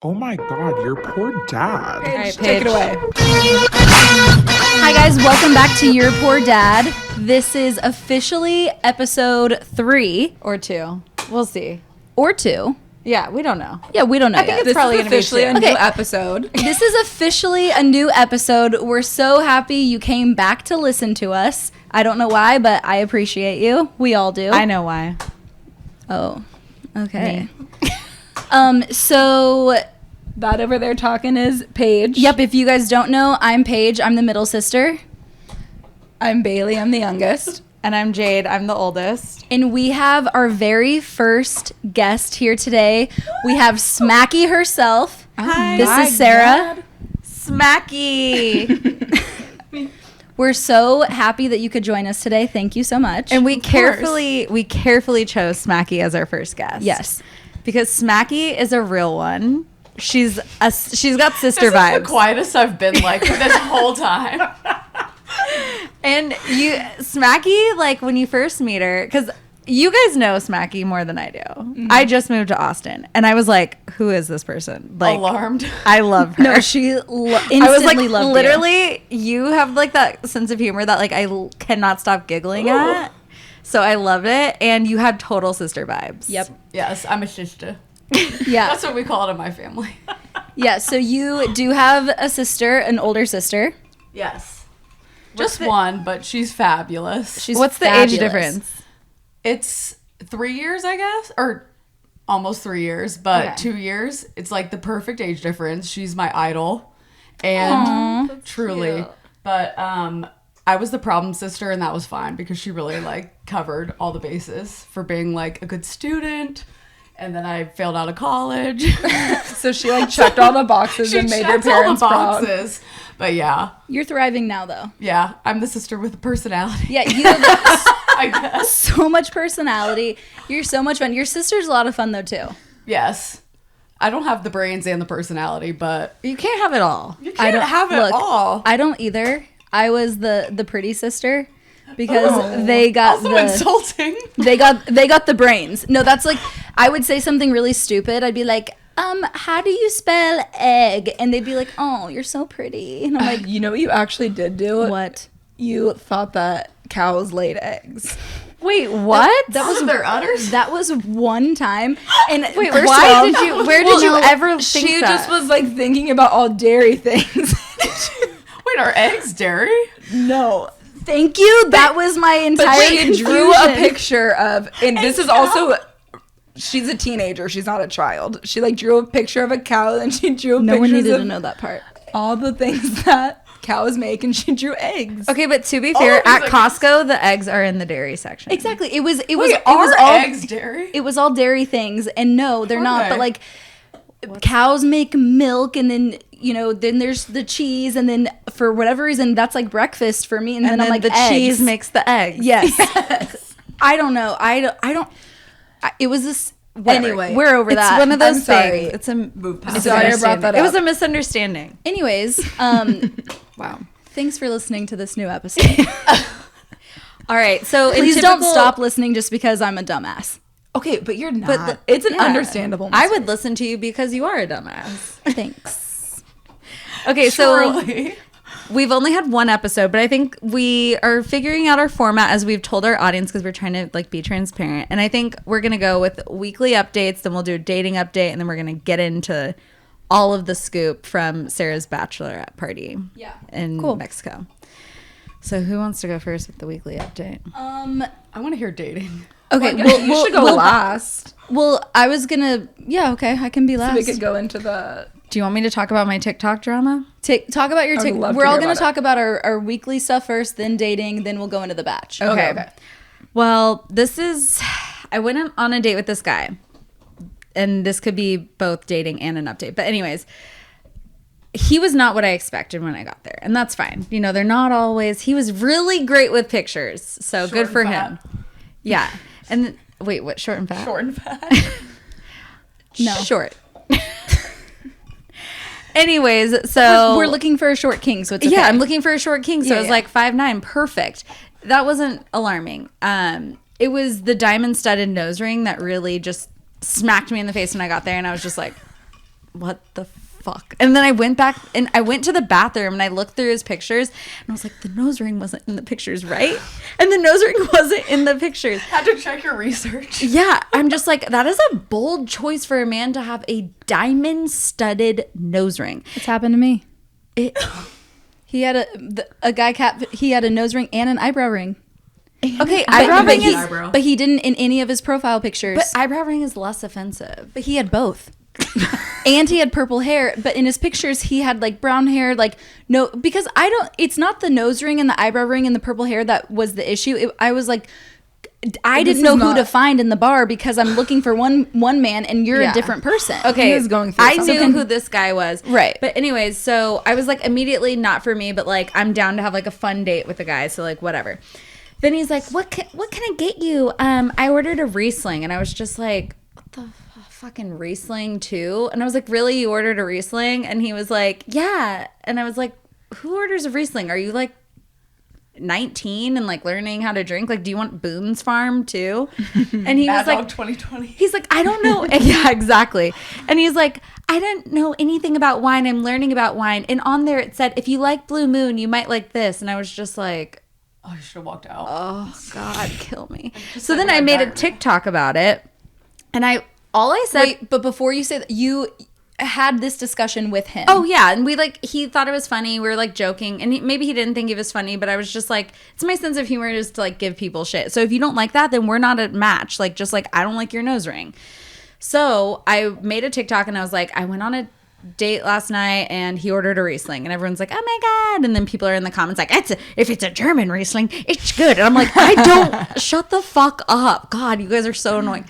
Oh my God, your poor dad. Paige, All right, take it away. Hi guys, welcome back to Your Poor Dad. This is officially episode 3 Or 2. We'll see. or 2. Yeah, we don't know. Yeah, we don't know I think yet. it's This probably is going to be officially 2. a new Okay. episode. This is officially a new episode. We're so happy you came back to listen to us. I don't know why, but I appreciate you. We all do. I know why. Oh, okay. So That over there talking is Paige. yep, if you guys don't know, I'm Paige. I'm the middle sister. I'm Baily. I'm the youngest. And I'm Jade. I'm the oldest. And we have our very first guest here today. We have Smacke herself. Hi. This is Sarah. Smacke. We're so happy that you could join us today. Thank you so much. And we carefully chose Smacke as our first guest. yes. Because Smacke is a real one. She's got sister This vibes. is the quietest I've been like this whole time. And Smacke, like when you first meet her, because you guys know Smacke more than I do. Mm-hmm. I just moved to Austin, and I was like, "Who is this person?" Like, Alarmed. I love her. No, she instantly I was like, loved you. literally, you have like that sense of humor that like cannot stop giggling at. So I loved it, and you had total sister vibes. Yep. Yes, I'm a sister. Yeah. That's what we call it in my family. Yeah. So you do have a sister, an older sister. Yes. Just one, but she's fabulous. She's What's the fabulous. age difference? It's 3 years, I guess, or almost 3 years, but Okay. 2 years. It's like the perfect age difference. She's my idol, and truly. But I was the problem sister, and that was fine because she really like covered all the bases for being like a good student. And then I failed out of college. So she like checked all the boxes and made your checked all parents the proud. boxes. But yeah, You're thriving now, though. yeah, I'm the sister with a personality. Yeah, you have I guess. so much personality. You're so much fun. Your sister's a lot of fun, though, too. Yes. I don't have the brains and the personality, but You can't have it all. you can't have it all. I don't either. I was the pretty sister because they got Also the insulting. they got the brains. No, that's like I would say something really stupid. I'd be like, how do you spell egg? And they'd be like, oh, you're so pretty. And I'm like, You know what you actually did do? what? You thought that cows laid eggs. Wait, what? That was their udders. that was one time. And Wait, first why of all, did you? Where did you ever think She that? just was like thinking about all dairy things. Wait, are eggs dairy? No. thank you. That was my entire But she drew a confusion. picture of, and this is also, she's a teenager. She's not a child. She like drew a picture of a cow, and she drew No one pictures needed of to know that part. all the things that cows make, and she drew eggs. Okay, but to be fair, of these at are- Costco, the eggs are in the dairy section. Exactly. It was Wait, all eggs dairy? it was all dairy things, and no, they're not. Okay. But like, cows make milk, and then then there's the cheese, and then for whatever reason, that's like breakfast for me. And, And then I'm then like, the eggs. cheese makes the eggs. Yes. I don't know. It was this. Whatever. Anyway, we're over It's that. one of those I'm sorry. things. It's a Move past Sorry, I it. brought that It was up. a misunderstanding. Anyways, Wow. thanks for listening to this new episode. All right, so in Please don't typical- stop listening just because I'm a dumbass. Okay, but you're not. But It's an yeah. understandable. I mistake. would listen to you because you are a dumbass. Thanks. Okay, so Surely. we've only had one episode, but I think we are figuring out our format as we've told our audience because we're trying to like be transparent. And I think we're gonna go with weekly updates, then we'll do a dating update, and then we're gonna get into all of the scoop from Sarah's bachelorette party. Yeah. In Cool. Mexico. So who wants to go first with the weekly update? I want to hear dating. Okay. You should go last. Well, I was gonna. Yeah. Okay. I can be So last. we could go into the. Do you want me to talk about my TikTok drama? Talk about your would TikTok. love to We're all hear going about to talk about our weekly stuff first, then dating, then we'll go into the batch. Okay. Well, I went on a date with this guy, and this could be both dating and an update. But anyways, he was not what I expected when I got there, and that's fine. They're not always. He was really great with pictures, so Short good and for fat. him. Yeah. And wait, what? Short and fat? Short and fat. No. Short. Anyways, so We're looking for a short king, so it's okay. yeah, I'm looking for a short king, so Yeah, it was yeah. like 5'9", perfect. That wasn't alarming. It was the diamond studded nose ring that really just smacked me in the face when I got there, and I was just like, what the fuck? And then I went back and I went to the bathroom and I looked through his pictures and I was like, the nose ring wasn't in the pictures, right? And the nose ring wasn't in the pictures. Had to check your research. Yeah, I'm just like, that is a bold choice for a man to have a diamond studded nose ring. It's happened to me. It, He had a guy cat. He had a nose ring and an eyebrow ring. okay, eyebrow ring is, But he didn't in any of his profile pictures. but eyebrow ring is less offensive. But he had both. And he had purple hair, but in his pictures he had like brown hair, like no, because it's not the nose ring and the eyebrow ring and the purple hair that was the issue. I was like, I didn't know who to find in the bar because I'm looking for one man and you're a different person. Okay, He was going through I something. knew who this guy was. Right. But anyways, so I was like immediately not for me, but like I'm down to have like a fun date with a guy, so like whatever. Then he's like, what can I get you? I ordered a Riesling, and I was just like, what the fucking Riesling too? And I was like, really, you ordered a Riesling? And he was like, yeah. And I was like, who orders a Riesling? Are you like 19 and like learning how to drink? Like, do you want Boone's Farm too? And he was like, 2020. he's like, I don't know. Yeah, exactly. And he's like, I don't know anything about wine. I'm learning about wine. And on there it said, if you like Blue Moon, you might like this. And I was just like, Oh, you should have walked out. oh God, kill me. Just So like then I my made a diary. TikTok about it. And all I said, Wait, but before you say that, you had this discussion with him. oh yeah, and he thought it was funny. We were like joking, and maybe he didn't think it was funny, but I was just like, it's my sense of humor is to like give people shit. So if you don't like that, then we're not a match. Like, just like, I don't like your nose ring. So I made a TikTok and I was like, I went on a date last night and he ordered a Riesling, and everyone's like, oh my God. And then people are in the comments like, if it's a German Riesling, it's good. And I'm like, I don't, shut the fuck up. God, you guys are so annoying.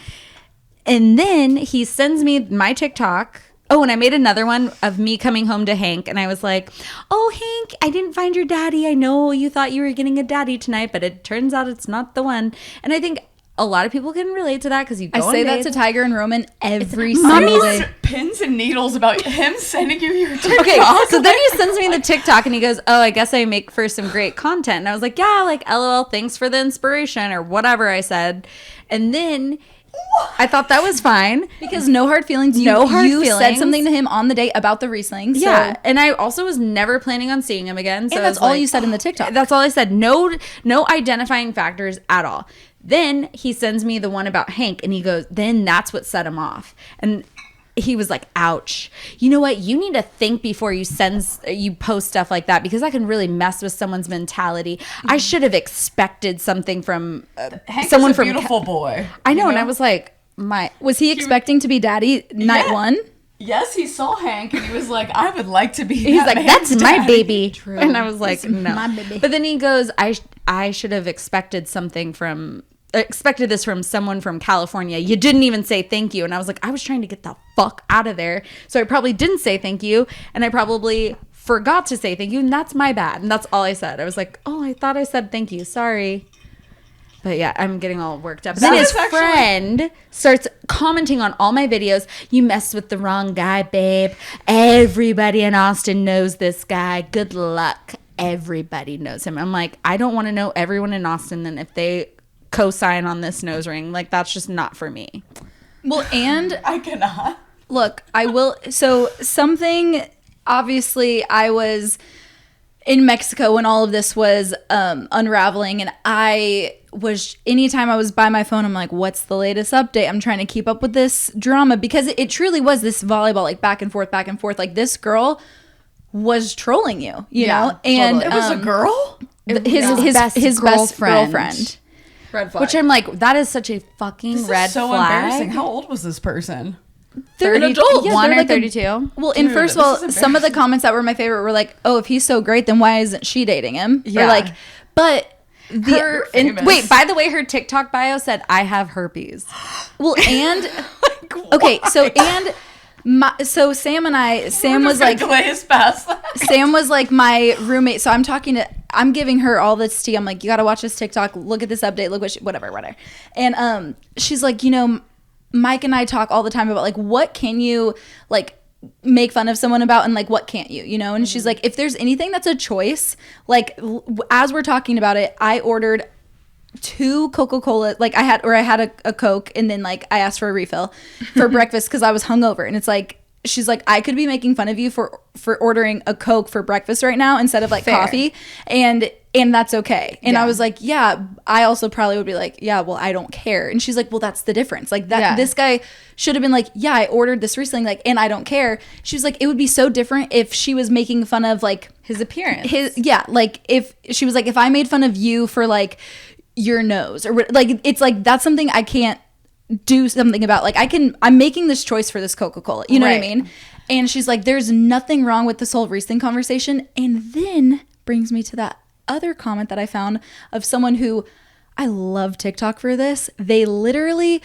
And then he sends me my TikTok. Oh, and I made another one of me coming home to Hank. And I was like, oh, Hank, I didn't find your daddy. I know you thought you were getting a daddy tonight, but it turns out it's not the one. And I think a lot of people can relate to that because you go I say on that dates. to Tiger and Roman every single day. Pins and needles about him sending you your TikTok. Okay, so then he sends me the TikTok and he goes, oh, I guess I make for some great content. And I was like, yeah, like, LOL, thanks for the inspiration or whatever I said. And then I thought that was fine. Because no hard feelings. You said feelings. something to him on the date about the Riesling. So. Yeah, and I also was never planning on seeing him again. So And I that's was all like, you said in the TikTok. That's all I said. No identifying factors at all. Then he sends me the one about Hank, and he goes, then that's what set him off. And he was like, ouch. You know what? You need to think before you post stuff like that, because that can really mess with someone's mentality. I should have expected something from Hank someone is a from beautiful boy. I know, you and I was like, Was he expecting to be daddy night Yeah. one? Yes, he saw Hank and he was like, I would like to be. He's like, man's that's my daddy." baby. And I was like, no. my baby. But then he goes, I should have expected this from someone from California. You didn't even say thank you. And I was like, I was trying to get the fuck out of there. So I probably didn't say thank you. And I probably forgot to say thank you. And that's my bad. And that's all I said. I was like, oh, I thought I said thank you. Sorry. But yeah, I'm getting all worked up. Then his friend starts commenting on all my videos. You messed with the wrong guy, babe. Everybody in Austin knows this guy. Good luck. Everybody knows him. I'm like, I don't want to know everyone in Austin. Then if they co-sign on this nose ring, like, that's just not for me. Well, and I cannot. look, I will. So something, obviously, I was in Mexico when all of this was unraveling, and anytime I was by my phone, I'm like, what's the latest update? I'm trying to keep up with this drama, because it truly was this volleyball, like back and forth. Like, this girl was trolling you know? And It was a girl? his best girlfriend. Red flag. Which I'm like, that is such a fucking This red is so flag. embarrassing. How old was this person? They're an 30 adult. Yeah, one they're or like 32. Well, and Dude, first this of all, is some of the embarrassing. comments that were my favorite were like, "Oh, if he's so great, then why isn't she dating him?" Yeah. Or like, but And wait, by the way, her TikTok bio said, I have herpes. well, and okay, so Sam was like glaze past that. Sam was like my roommate. So I'm giving her all this tea. I'm like, you got to watch this TikTok. Look at this update. Look whatever. And she's like, Mike and I talk all the time about like, what can you like make fun of someone about, and like, what can't you, And she's like, if there's anything that's a choice, like as we're talking about it, I ordered 2 Coca-Cola, like I had a Coke, and then like I asked for a refill for breakfast because I was hungover, and it's like, she's like, I could be making fun of you for ordering a Coke for breakfast right now instead of like coffee, and that's okay. And I was like, yeah, I also probably would be like, yeah, well, I don't care. And she's like, well, that's the difference. Like that, this guy should have been like, yeah, I ordered this Riesling, like, and I don't care. She was like, it would be so different if she was making fun of like his appearance. Like if she was like, if I made fun of you for like your nose or like, it's like, that's something I can't do something about. Like I'm making this choice for this Coca-Cola, you know what I mean? And she's like, there's nothing wrong with this whole Riesling conversation. And then brings me to that other comment that I found of someone who, I love TikTok for this. They literally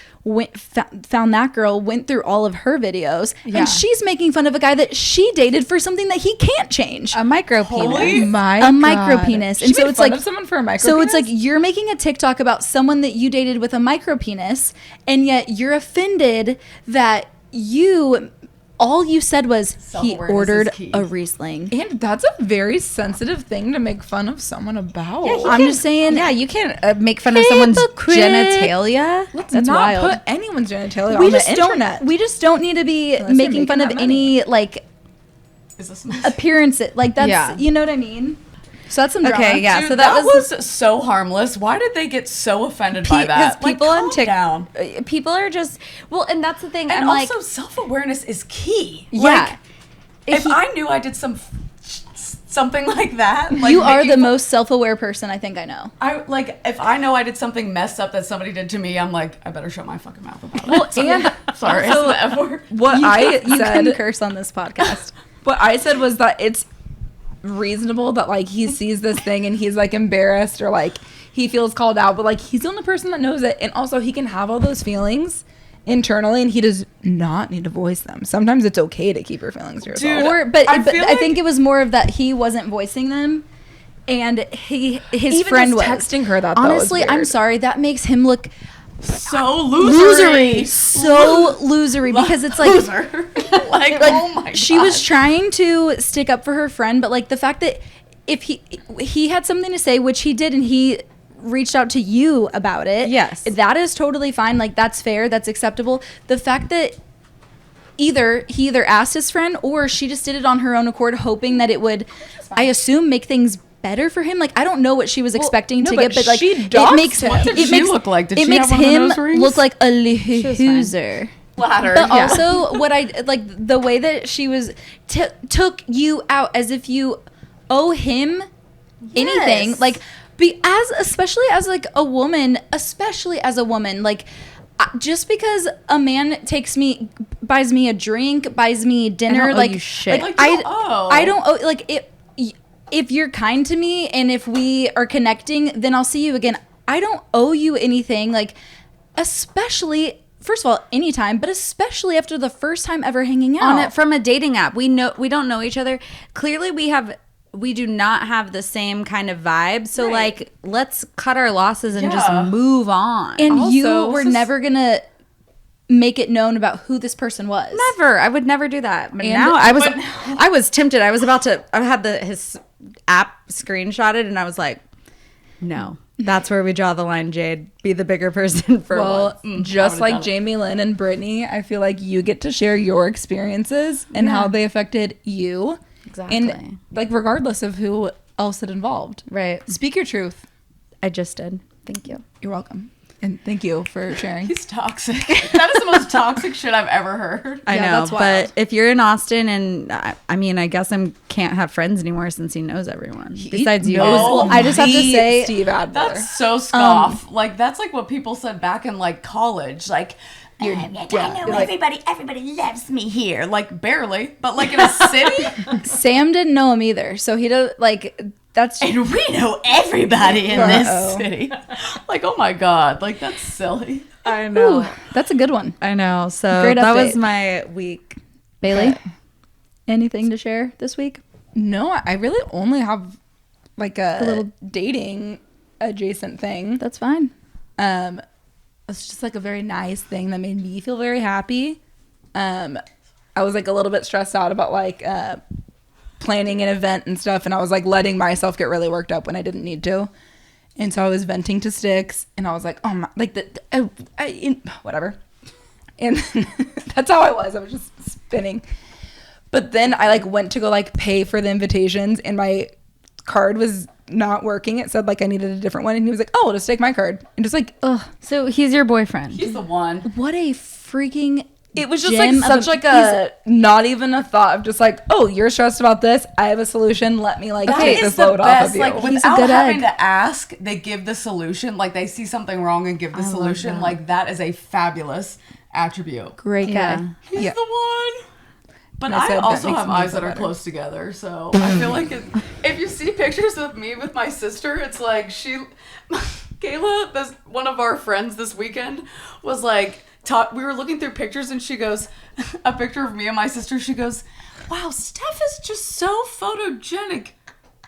found that girl, went through all of her videos, and she's making fun of a guy that she dated for something that he can't change. A micro penis. Micro penis. And so it's like someone for a micro so penis? it's like you're making a TikTok about someone that you dated with a micro penis, and yet you're offended that all you said was he Self-awareness ordered is key. a Riesling. And that's a very sensitive thing to make fun of someone about. I'm just saying. Yeah, you can't make fun of someone's Hypocrite. genitalia. Let's That's not wild. put anyone's genitalia on the internet. We just don't need to be Unless you're making fun of making that money. any like Is this appearance. Like that's Yeah. you know what I mean. So that's some drama. Okay, yeah. Dude, so that was so harmless. Why did they get so offended by that? because people on down. TikTok, people are just and that's the thing. And I'm like, also, self-awareness is key. Yeah. If I knew I did something like that, like You are making the fun- most self-aware person I think I know. if I know I did something messed up that somebody did to me, I'm like, I better shut my fucking mouth about it. Well, and Sorry, also, that's the F word. what You can said, curse on this podcast. what I said was that it's reasonable that like he sees this thing and he's like embarrassed or like he feels called out, but like he's the only person that knows it, and also he can have all those feelings internally and he does not need to voice them. Sometimes it's okay to keep your feelings to yourself. Dude, But I I feel like- think it was more of that he wasn't voicing them, and his Even friend just was texting her that, though, is Honestly, I'm weird. sorry. That makes him look So losery. so losery because it's like Loser. like, oh my god. she was trying to stick up for her friend, but like the fact that if he had something to say, which he did, and he reached out to you about it, Yes. that is totally fine. Like that's fair, that's acceptable. The fact that he either asked his friend or she just did it on her own accord, hoping that it would, I assume, make things better for him. Like I don't know what she was expecting no, to but get, but like she it doxed makes him. What did it she makes look like? Did it she makes have one of him those rings? look like a was fine. loser. flattered. But also, what I like the way that she was took you out as if you owe him anything. Yes. Like, especially as a woman, like. Just because a man buys me a drink, buys me dinner, owe like, you shit. Like, you don't owe. I don't owe, like, if you're kind to me and if we are connecting, then I'll see you again. I don't owe you anything, like, especially, first of all, anytime, but especially after the first time ever hanging out. on it from a dating app. We don't know each other. Clearly we do not have the same kind of vibe. So like let's cut our losses and just move on. And you Also, were this is- never gonna make it known about who this person was. Never. I would never do that. But And- now I was tempted. I had his app screenshotted and I was like, no. That's where we draw the line, Jade. Be the bigger person for Well, once. just I would've like done it. Jamie Lynn and Brittany, I feel like you get to share your experiences and how they affected you. Exactly. And like regardless of who else it involved. Right. Speak your truth. I just did. Thank you. You're welcome. And thank you for sharing. He's toxic. That is the most toxic shit I've ever heard. I Yeah, know, that's wild. but if you're in Austin, and I mean, I guess I can't have friends anymore since he knows everyone. Besides you, Well, I just have to The say- Steve Adler. That's so scoff. Like that's like what people said back in like college. Like You're I know like- everybody loves me here. Like barely, but like in a city, Sam didn't know him either, so he does like that's and we know everybody in this Uh-oh. city. Like oh my god, like that's silly. I know. Ooh, that's a good one. I know. So Great that update. was my week. Bailey, anything to share this week? No, I really only have like a little- little dating adjacent thing. That's fine. It's just like a very nice thing that made me feel very happy. I was like a little bit stressed out about like planning an event and stuff, and I was like letting myself get really worked up when I didn't need to. And so I was venting to Sticks, and I was like, oh my, like whatever. And that's how I was. I was just spinning. But then I like went to go like pay for the invitations, and my card was not working. It said like I needed a different one, and he was like, "Oh, I'll just take my card." And just like, ugh. So he's your boyfriend. He's the one. What a freaking It was just gem like of such like a not even a thought of just like, oh, you're stressed about this. I have a solution. Let me like That take is this the load off best. of you. Like He's a without good having egg. to ask, they give the solution. Like they see something wrong and give the solution. Like that is a fabulous attribute. great guy. Yeah. He's Yeah. the one. But And I I said that also makes have me eyes feel that are better. close together, so I feel like if you see pictures of me with my sister, it's like Kayla, one of our friends this weekend, was like, we were looking through pictures and she goes, a picture of me and my sister, she goes, wow, Steph is just so photogenic.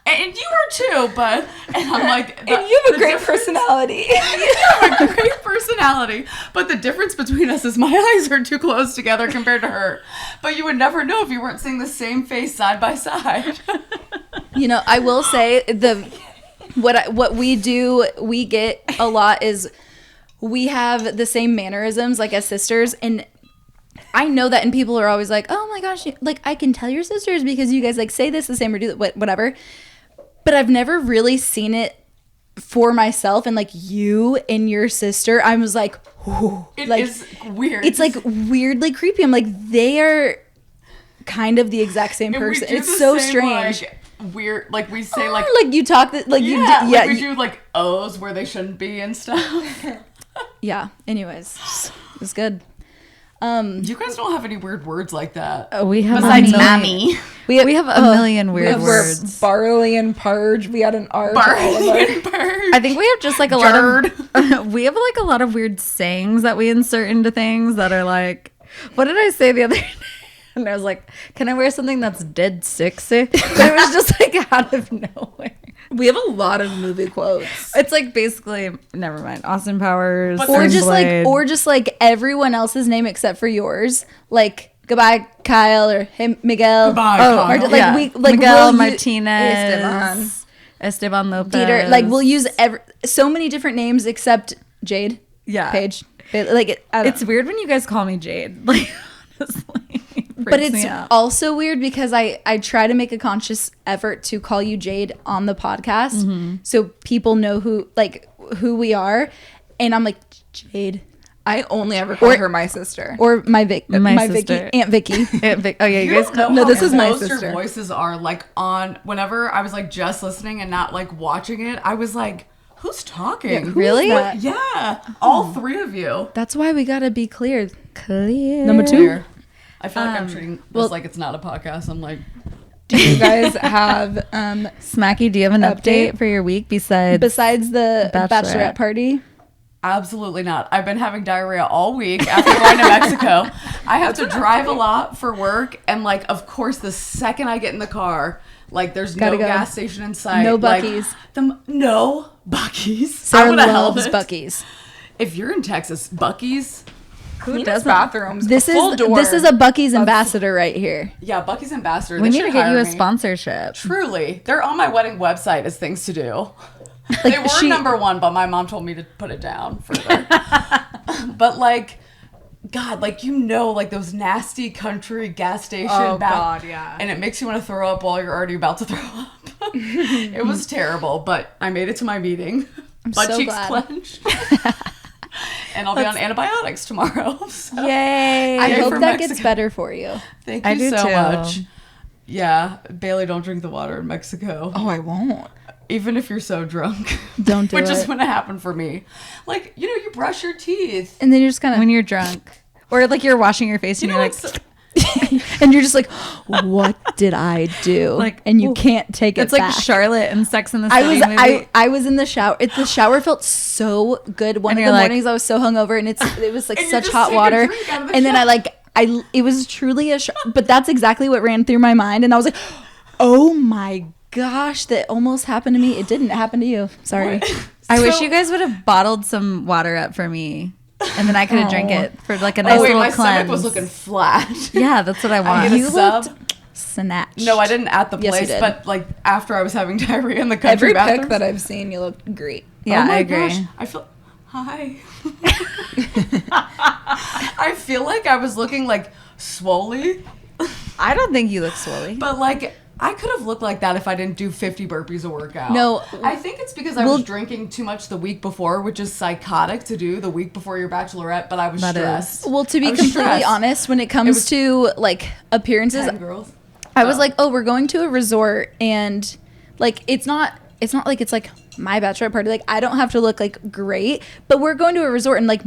And you are too, but, and I'm like, and you have a great personality. you have a great personality, but the difference between us is my eyes are too close together compared to her. But you would never know if you weren't seeing the same face side by side. You know, I will say what we get a lot is we have the same mannerisms like as sisters, and I know that, and people are always like, oh my gosh, like I can tell your sisters because you guys like say this the same or do that, whatever. But I've never really seen it for myself, and like you and your sister, I was like, ooh, It like is weird. it's like weirdly creepy. I'm like, they are kind of the exact same And we person. do It's the so same, strange. Like, weird, like we say, like, Like you talk that, like you, yeah, yeah, like we do like O's where they shouldn't be and stuff. yeah. Anyways, it was good. You guys don't have any weird words like that. We have Besides a million, mommy. we have a million weird We're words. barley and purge. We had an R. to all of our- Bird. I think we have just like a lot of we have like a lot of weird sayings that we insert into things that are like, what did I say the other day? And I was like, can I wear something that's dead sexy? But it was just like out of nowhere. We have a lot of movie quotes. It's like basically, never mind. Austin Powers, But or Sling just Blade. like everyone else's name except for yours, like goodbye Kyle or hey Miguel. Goodbye, or Kyle. like yeah. we like Miguel we'll Martinez, Esteban Lopez, Dieter, like we'll use so many different names except Jade, yeah. Paige. Like I don't It's weird when you guys call me Jade. Like honestly, but freaks it's me out. also weird because I try to make a conscious effort to call you Jade on the podcast so people know who we are, and I'm like Jade I only ever call her my sister. or my Vicky, sister. Aunt Vicky. Oh yeah, you guys don't know No, how this is my close sister. Your voices are like on. Whenever I was like just listening and not like watching it, I was like, "Who's talking? Really? that? Yeah, all three of you." That's why we gotta be clear. Clear. Number two. I feel like I'm treating this like it's not a podcast. I'm like, Do you guys have Smacke, do you have an update for your week besides Besides the bachelorette party. absolutely not. I've been having diarrhea all week after going to Mexico. I have to drive a lot for work, and like, of course, the second I get in the car, like, there's Gotta no go. gas station in sight. No Like, Buc-ee's. No Buc-ee's. I Sarah would've held loves it. Buc-ee's. If you're in Texas, Buc-ee's. who cleanest doesn't? bathrooms? This full is door. this is a Buc-ee's ambassador right here. Yeah, Buc-ee's ambassador. We They need to should get you hire a me. sponsorship. Truly, they're on my wedding website as things to do. They were she- number one, but my mom told me to put it down further. But like, God, like like those nasty country gas station. Oh, God, yeah. And it makes you want to throw up while you're already about to throw up. It was terrible, but I made it to my meeting. Butt so cheeks glad. clenched. And I'll be on antibiotics tomorrow. So. Yay! I Yay hope for that gets Mexico. better for you. Thank you I do so too. much. Yeah, Baily, don't drink the water in Mexico. Oh, I won't. Even if you're so drunk. Don't do Which is it. when it happened for me. Like, you brush your teeth. And then you're just kind When of, you're drunk, or like you're washing your face and you're like, and you're just like, what did I do? Like, and you can't take it it's like back. Charlotte and Sex in the I City was movie. I was in the shower. The shower felt so good. One And of you're the like- mornings I was so hungover, and it was like And you such just hot take a water. drink out of the And then shower. it was truly a but that's exactly what ran through my mind, and I was like, oh my gosh, that almost happened to me. It didn't happen to you. Sorry. I wish So- you guys would have bottled some water up for me, and then I could have drank it for like a nice Oh, wait, little my cleanse. stomach was looking flat. Yeah, that's what I want. get a You sub. looked snatched. No, I didn't at the Yes, you place, did. but like after I was having diarrhea in the country Every bathroom. pic that I've seen, you look great. Yeah, Oh my I agree. gosh, I feel. Hi. I feel like I was looking like swoley. I don't think you look swolly. But like, I could have looked like that if I didn't do 50 burpees a workout. No. I think it's because I was drinking too much the week before, which is psychotic to do the week before your bachelorette, but I was stressed. Well, to be I was completely stressed. honest, when it comes to like appearances, 10 girls. I was like, oh, we're going to a resort, and like it's not like it's like my bachelorette party. Like I don't have to look like great, but we're going to a resort, and like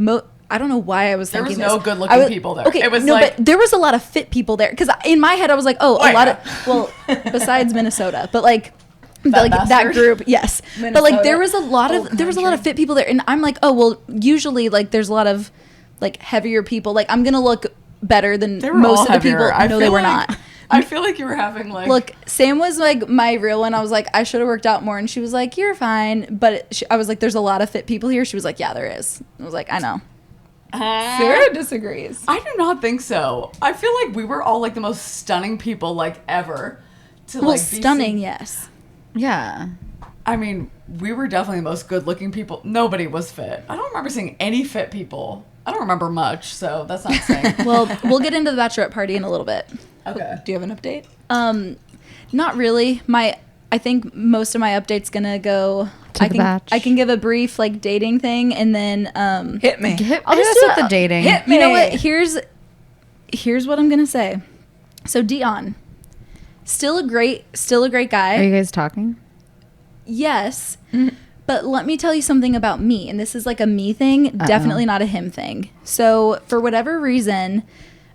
I don't know why I was There was thinking no this. good-looking people there. Okay, It was no, like- but there was a lot of fit people there because in my head I was like, oh, a lot of besides Minnesota, but like. That bastard. group, yes, but like there was a lot of fit people there, and I'm like, oh well, usually like there's a lot of like heavier people. Like I'm gonna look better than They were most all of the heavier. people. No, they were not. I feel like you were having like... Look, Sam was like my real one. I was like, I should have worked out more, and she was like, you're fine. But I was like, there's a lot of fit people here. She was like, yeah, there is. I was like, I know. Sarah disagrees. I do not think so. I feel like we were all like the most stunning people like ever. To Well, like be stunning, seen. yes. Yeah. I mean, we were definitely the most good-looking people. Nobody was fit. I don't remember seeing any fit people. I don't remember much, so that's not saying. Well, we'll get into the bachelorette party in a little bit. Okay. Do you have an update? Not really. I think most of my updates gonna go. To I the can batch. I can give a brief like dating thing, and then Hit me. I'll just Hit do us with the dating. Hit You know what? me. Here's what I'm gonna say. So Dionne, still a great guy. Are you guys talking? Yes. But let me tell you something about me, and this is like a me thing, definitely not a him thing. So for whatever reason,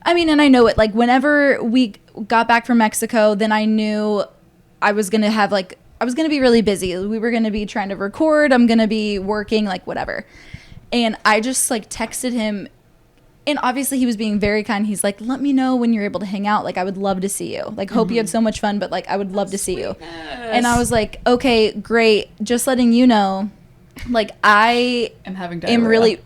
I mean, and I know it, like whenever we got back from Mexico, then I knew I was going to be really busy. We were going to be trying to record. I'm going to be working, like whatever. And I just like texted him, and obviously he was being very kind. He's like, let me know when you're able to hang out. Like, I would love to see you. Like, hope you had so much fun, but like, I would love to see you. And I was like, okay, great. Just letting you know, like, I I'm having diarrhea. am really,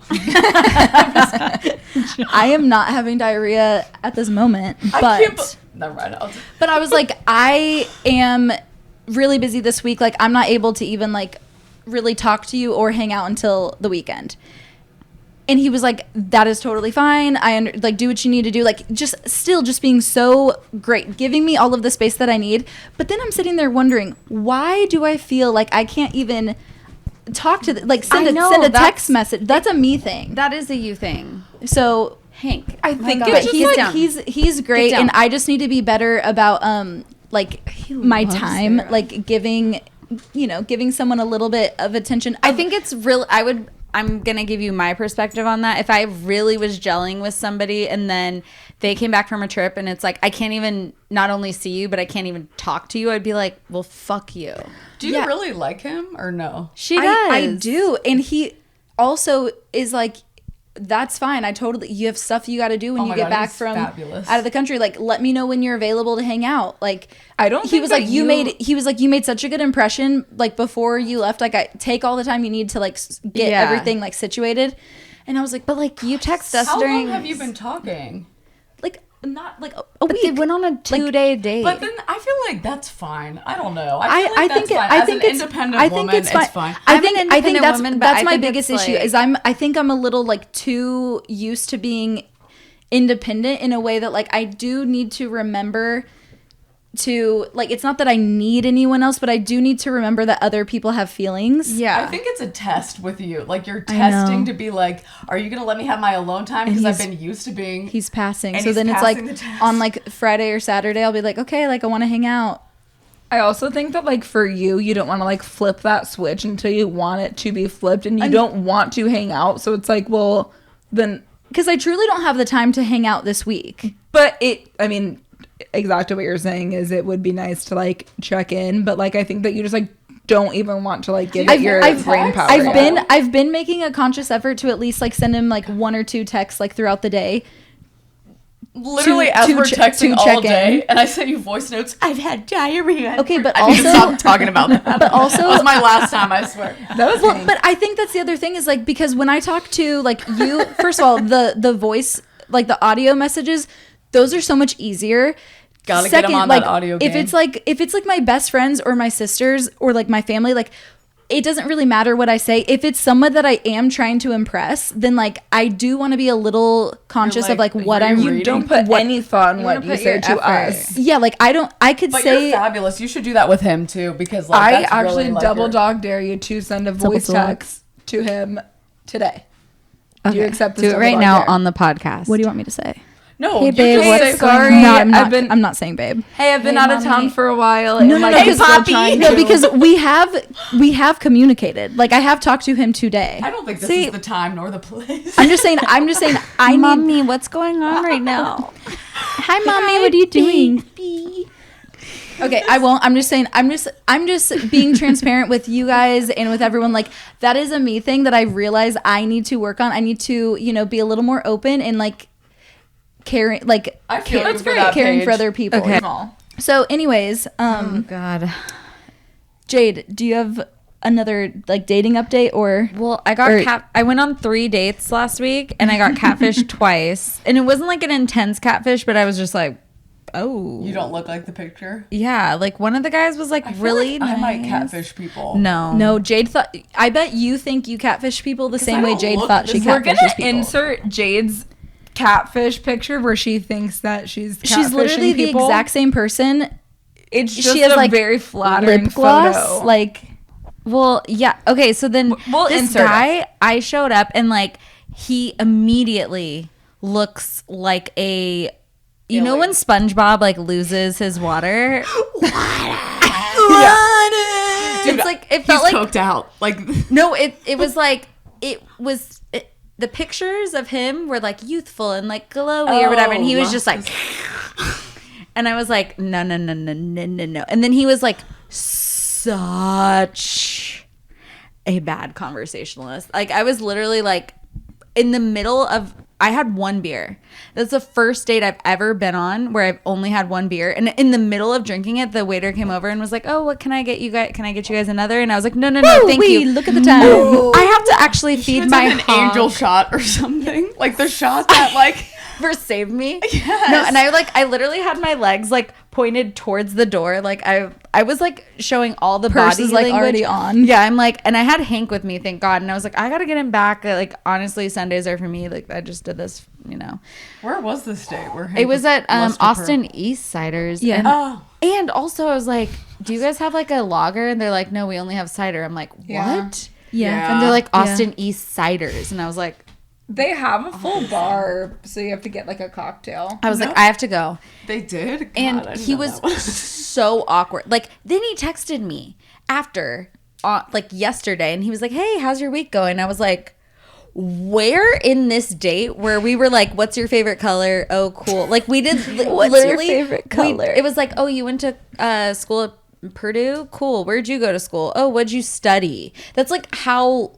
I am not having diarrhea at this moment, but Never mind. but I was like, I am really busy this week. Like, I'm not able to even like really talk to you or hang out until the weekend. And he was like, that is totally fine. Like, do what you need to do. Like, just being so great, giving me all of the space that I need. But then I'm sitting there wondering, why do I feel like I can't even talk to, send a text message? That's a me thing. That is a you thing. So, Hank. I think but it's just he's like, he's great, down. and I just need to be better about like my loves time, Sarah. like giving someone a little bit of attention. I think it's real. I'm going to give you my perspective on that. If I really was gelling with somebody and then they came back from a trip and it's like, I can't even not only see you, but I can't even talk to you, I'd be like, well, fuck you. Do you really like him or no? She does. I do, and he also is like, that's fine. You have stuff you got to do when Oh you my get God, back he's from fabulous. out of the country. Like, let me know when you're available to hang out. Like, I don't He think was that like, you made such a good impression. Like, before you left, like, I take all the time you need to like get Yeah. everything like situated. And I was like, But like you text us How during. long have you been talking? like, not like a But week. they went on a 2-day date. But then I feel like that's fine. I don't know. I feel like think that's fine. I As think an it's independent I think woman, it's fine. it's fine. I I'm think an I think independent that's woman, but that's I my think biggest it's issue like- is I think I'm a little like too used to being independent in a way that like I do need to remember to like, it's not that I need anyone else, but I do need to remember that other people have feelings. yeah. I think it's a test with you. Like you're I testing know. to be like, are you gonna let me have my alone time? Because I've he's- been used to being. He's passing. And So he's then it's like passing the test. on like Friday or Saturday, I'll be like, okay, like I want to hang out. I also think that like for you don't want to like flip that switch until you want it to be flipped, and you don't want to hang out. So it's like, well, then. Because I truly don't have the time to hang out this week. But I mean, exactly what you're saying is it would be nice to like check in, but like I think that you just like don't even want to like give it your brain power. I've been making a conscious effort to at least like send him like 1 or 2 texts like throughout the day. Literally, as we're texting to all check day, in. and I sent you voice notes. I've had diarrhea. Okay, but I need to also- stop talking about that. But also, That was my last time, I swear. That was well, but I think that's the other thing is like, because when I talk to like you, first of all, the voice, like the audio messages, those are so much easier. Gotta get 'em on like that audio if game. it's like my best friends or my sisters or like my family, like it doesn't really matter what I say. If it's someone that I am trying to impress, then like I do want to be a little conscious of like what I'm. reading? You don't put any thought in what you say to us. Yeah, like I could But say. you're fabulous. You should do that with him too, because like I that's actually really, like, double your- dog dare you to send a voice dog. text to him today. Do you accept this Do it double right dog now dare? on the podcast. What do you want me to say? No, Hey, you babe, just what's say- sorry. No, I'm not. I've been- I'm not saying babe. Hey, I've been out of town for a while. No, and, no, like, no, I'm because still trying no, to- because we have communicated. Like I have talked to him today. I don't think this See- is the time nor the place. I'm just saying. I need. Mommy, what's going on right now? Hi, mommy. What are you doing? Okay, I won't. I'm just saying. I'm just being transparent with you guys and with everyone. Like that is a me thing that I realize I need to work on. I need to, be a little more open and like caring, like I feel you for that, caring for Paige. other people. Okay. So, anyways, Oh God. Jade, do you have another like dating update or? Well, I went on 3 dates last week and I got catfished twice. And it wasn't like an intense catfish, but I was just like, oh. You don't look like the picture. Yeah, like one of the guys was like I feel really like nice. I might catfish people. No, Jade thought. I bet you think you catfish people the same I way don't Jade look thought the she same. We're catfishes gonna people. insert Jade's catfish picture where she thinks that she's She's literally the people. exact same person. It's just she has a like very flattering lip gloss, photo. like. Well, yeah. Okay, so then We'll this insert guy, I showed up and like he immediately looks like a you know when SpongeBob like loses his water? Dude, It's like it he's felt like coked out. Like no, it was like the pictures of him were like youthful and like glowy or whatever, and he was just like, and I was like, no, and then he was like such a bad conversationalist. Like I was literally like in the middle of. I had one beer. That's the first date I've ever been on where I've only had one beer. And in the middle of drinking it, the waiter came over and was like, "Oh, what can I get you guys? Can I get you guys another?" And I was like, "No, thank you. Look at the time. I have to actually feed it's my like an angel shot or something. Like the shot that like for save me." Yes. No, and I literally had my legs like pointed towards the door. Like I was like showing all the Purse body is, like, language. already on. Yeah, I'm like, and I had Hank with me, thank God. And I was like, I gotta get him back. Like honestly, Sundays are for me. Like I just did this, where was this date? Where It was at lusted her? Austin East Ciders. Yeah. And, Oh. and also I was like, do you guys have like a lager? And they're like, no, we only have cider. I'm like, what? Yeah. Yeah. And they're like Yeah. Austin East Ciders. And I was like, They have a full bar, so you have to get like a cocktail. I was like, I have to go. They did? God, And I didn't he know was that one. so awkward. Like then he texted me after like yesterday and he was like, hey, how's your week going? I was like, where in this date where we were like, what's your favorite color? Oh, cool. Like we did What's your literally favorite color? it was like, oh, you went to school at Purdue? Cool. Where'd you go to school? Oh, what'd you study? That's like how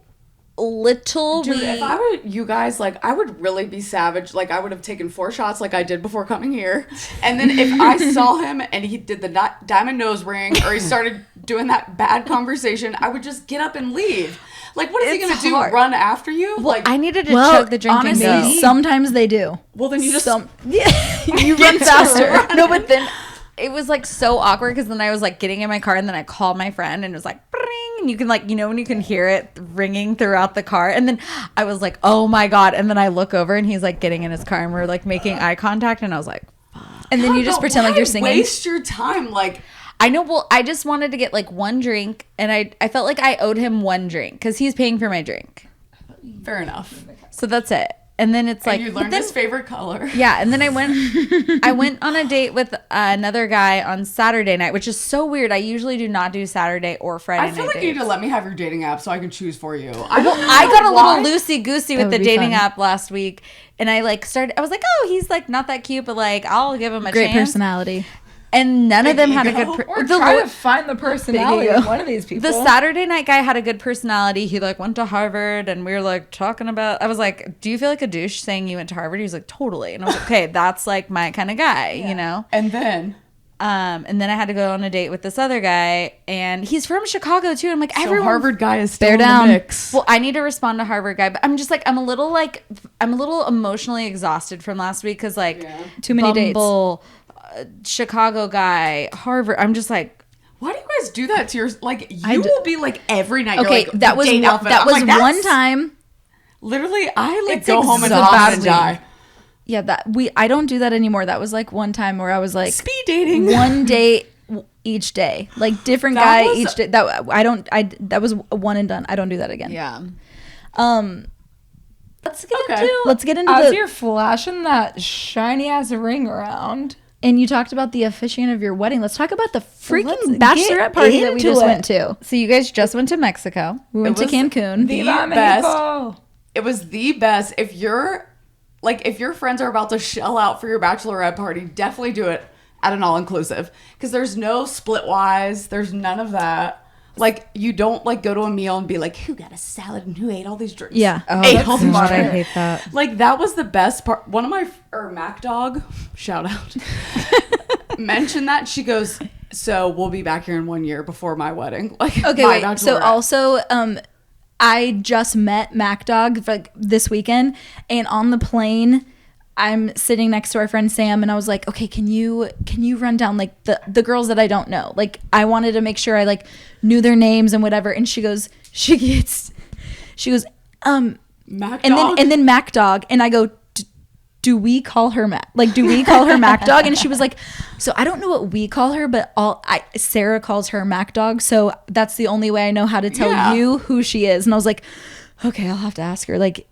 little Dude, we if I were you guys, like, I would really be savage. Like, I would have taken 4 shots like I did before coming here. And then if I saw him and he did the diamond nose ring or he started doing that bad conversation, I would just get up and leave. Like, what is he It's going to do? hard. Run after you? well, Like, I needed to Well, chug the drink honestly, and go. sometimes they do. well, then you just... Yeah, you run faster. No, but then it was like so awkward because then I was like getting in my car and then I called my friend and it was like ring, and you can like when you can hear it ringing throughout the car, and then I was like, oh my God, and then I look over and he's like getting in his car and we're like making eye contact and I was like, And then you just But pretend like why you're singing. waste your time. Like, I know, well, I just wanted to get like one drink and I felt like I owed him one drink because he's paying for my drink, fair enough. so that's it. And then it's like And you but learned then- his favorite color. Yeah, and then I went on a date with another guy on Saturday night, which is so weird. I usually do not do Saturday or Friday I feel night like you need dates. to let me have your dating app so I can choose for you. I got a why. little loosey goosey with would the be dating fun. app last week, and I like started. I was like, oh, he's like not that cute, but like I'll give him a Great chance. personality. And none of them had a ego. good. We're The, trying to find the personality ego. of one of these people. the Saturday night guy had a good personality. He like went to Harvard, and we were like talking about. I was like, "Do you feel like a douche saying you went to Harvard?" He was like, "Totally." And I was like, "Okay, that's like my kind of guy, you know." And then... And then I had to go on a date with this other guy, and he's from Chicago too. I'm like, So everyone. Harvard guy is still Bear in down. the mix. Well, I need to respond to Harvard guy, but I'm just like I'm a little emotionally exhausted from last week because like Too many dates. Chicago guy, Harvard. I'm just like, Why do you guys do that to your like? You will be like every night. Okay, you're like, that was date one, outfit. that I'm was like, that's- one time. Literally, I like It's go home and exhausting. die. Yeah, I don't do that anymore. That was like one time where I was like Speed dating. one date each day, like different That guy was- each day. That was a one and done. I don't do that again. Yeah. Let's get Okay. into As the. you're flashing that shiny ass ring around. And you talked about the officiant of your wedding. Let's talk about the freaking Let's bachelorette get party that we into just it. went to. So you guys just went to Mexico. We went to was Cancun. the Viva best. Mexico. It was the best. If your friends are about to shell out for your bachelorette party, definitely do it at an all-inclusive. Because there's no split-wise. There's none of that. Like, you don't, like, go to a meal and be like, who got a salad and who ate all these drinks? Yeah. Oh, Ate that's all these smart. I drinks. hate that. Like, that was the best part. One of my, Mac Dog, shout out, mentioned that. She goes, so we'll be back here in 1 year before my wedding. Like, Okay, my wait. So bachelorette. also, I just met Mac Dog like this weekend, and on the plane, I'm sitting next to our friend Sam, and I was like, okay, can you run down like the girls that I don't know? Like, I wanted to make sure I like knew their names and whatever. And she goes, Mac and Dog. then Mac Dog, and I go, do we call her Mac? Like, do we call her Mac Dog? And she was like, so I don't know what we call her, but Sarah calls her Mac Dog, so that's the only way I know how to tell Yeah. you who she is. And I was like, okay, I'll have to ask her. Like,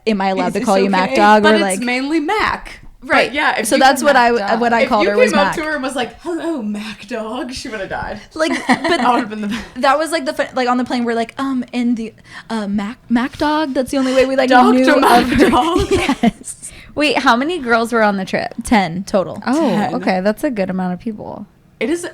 am I allowed Is to this call you Mac okay? Dog? But Or it's like, mainly Mac. right? But yeah. If So you that's came what Mac Dog. what I called her If was you came Mac. up to her and was like, hello, Mac Dog, she would have died. Like, That would but have been the that was like like on the plane. We're like, and the Mac Dog. That's the only way we like Dr. knew Mac of her. Dog. Yes, Wait, how many girls were on the trip? 10 total. Oh, 10. okay. That's a good amount of people. It is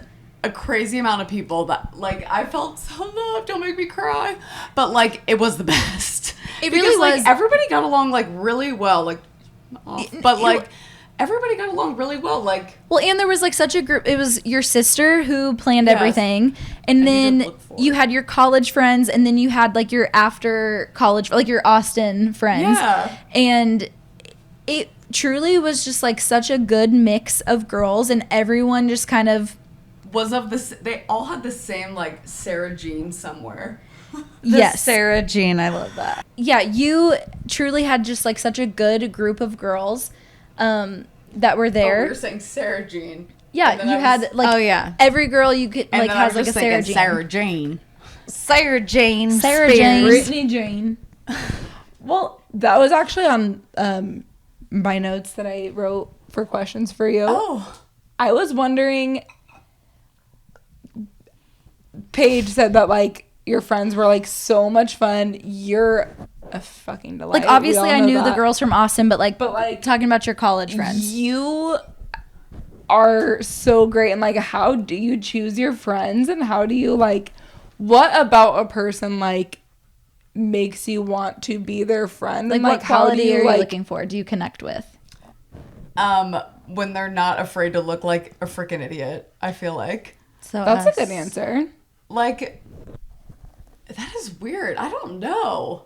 a crazy amount of people that, like, I felt so loved. Don't make me cry. But, like, it was the best. It really Because, like, was. everybody got along, like, really well. Like, but, like, everybody got along really well. Like, Well, and there was like such a group. It was your sister who planned Yes. everything, and you then did look forward. you had your college friends, and then you had like your after college, like your Austin friends. Yeah. And it truly was just like such a good mix of girls, and everyone just kind of was of this, they all had the same, like, Sarah Jean somewhere. yes, Sarah Jean, I love that. yeah. You truly had just like such a good group of girls that were Oh, there. we were saying Sarah Jean. Yeah, And then you I was- had like Oh, yeah. every girl you could And like then I has was like a just Sarah thinking Jean. Sarah Jane. Sarah Jane. Sarah Spears. Jane. Brittany Jane. Well, that was actually on my notes that I wrote for questions for you. Oh. I was wondering, Paige said that like your friends were like so much fun. You're a fucking delight. Like We obviously all I know knew the that. girls from Austin, but like like, talking about your college friends. You are so great. And like, how do you choose your friends? And how do you like, what about a person like makes you want to be their friend? Like And what how do quality are you like, looking for? Do you connect with? When they're not afraid to look like a freaking idiot, I feel like. So That's a good answer. Like, that is weird. I don't know.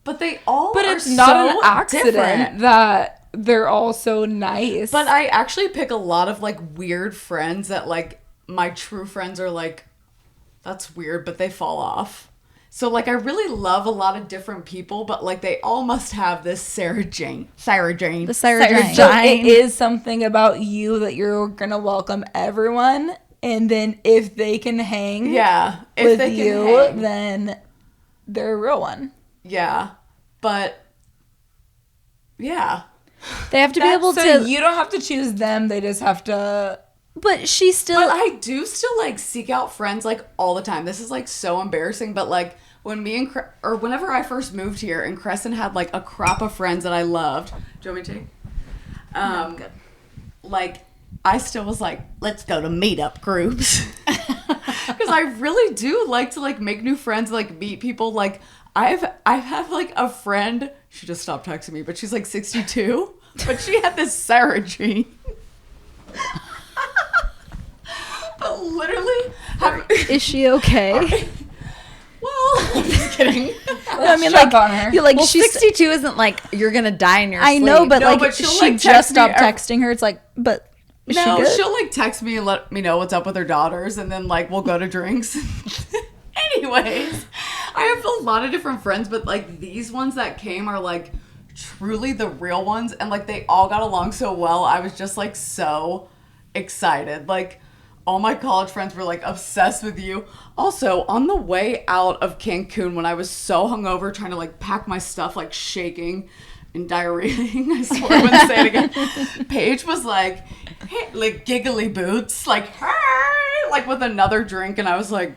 But they all But are it's not so an accident different. that they're all so nice. But I actually pick a lot of, like, weird friends that, like, my true friends are like, that's weird, but they fall off. So, like, I really love a lot of different people, but, like, they all must have this Sarah Jane. The Sarah Jane. So it is something about you that you're gonna welcome everyone, and then if they can hang Yeah. If with they can you, hang. then they're a real one. Yeah. But, yeah. They have to be able So to you don't have to choose them; they just have to. but she still But I do still, like, seek out friends, like, all the time. This is, like, so embarrassing, but, like, when me and or whenever I first moved here and Crescent had, like, a crop of friends that I loved. Do you want me to take? good. Like, I still was like, let's go to meetup groups. Because I really do like to, like, make new friends, like, meet people. Like, I have, like, a friend, she just stopped texting me, but she's, like, 62. But she had this Sarah Jean. But literally, is she okay? well, I'm just kidding. I mean, check like, on her. you like Well, she's 62 isn't like you're gonna die in your I sleep. know, but No, like but she'll, she like, just text me stopped every- texting her. It's like, but Is she No, good? she'll like text me and let me know what's up with her daughters, and then like we'll go to drinks. Anyways, I have a lot of different friends, but like these ones that came are like truly the real ones, and like they all got along so well. I was just like so excited. Like all my college friends were like obsessed with you. Also, on the way out of Cancun, when I was so hungover trying to like pack my stuff, like shaking and diarrheaing, I swear I wouldn't say it again. Paige was like, hey, like giggly boots, like, hey, like with another drink, and I was like,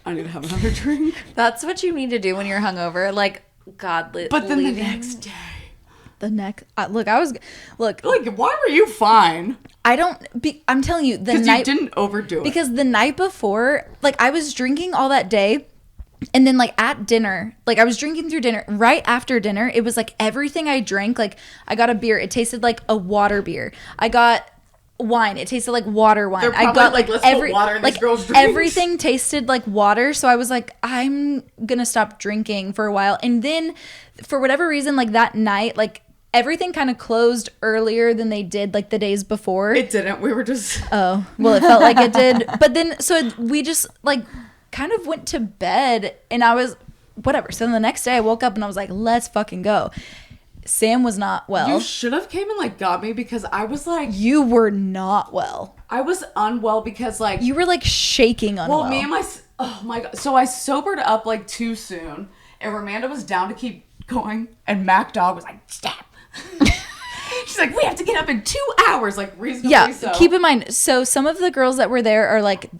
I need to have another drink. That's what you need to do when you're hungover. Like, God, But then the next day, Look, like, why were you fine? I'm telling you, the Because you night didn't overdo it. because the night before, like I was drinking all that day, and then like at dinner, like I was drinking through dinner. Right after dinner, it was like everything I drank. Like I got a beer, it tasted like a water beer. I got wine, it tasted like water wine. They're I probably got like, let's put water in this girl's drinks. everything tasted like water. So I was like, I'm gonna stop drinking for a while. And then for whatever reason, like that night, like everything kind of closed earlier than they did like the days before. It didn't. We were just... Oh, well, it felt like it did. But then, so we just like kind of went to bed, and I was whatever. So then the next day I woke up and I was like, let's fucking go. Sam was not well. You should have came and like got me, because I was like... You were not well. I was unwell because like... You were like shaking unwell. Well, me and my... Oh my God. So I sobered up like too soon, and Ramanda was down to keep going, and Mac Dog was like, stop. She's like, we have to get up in 2 hours, like reasonably yeah, so. keep in mind, so some of the girls that were there are like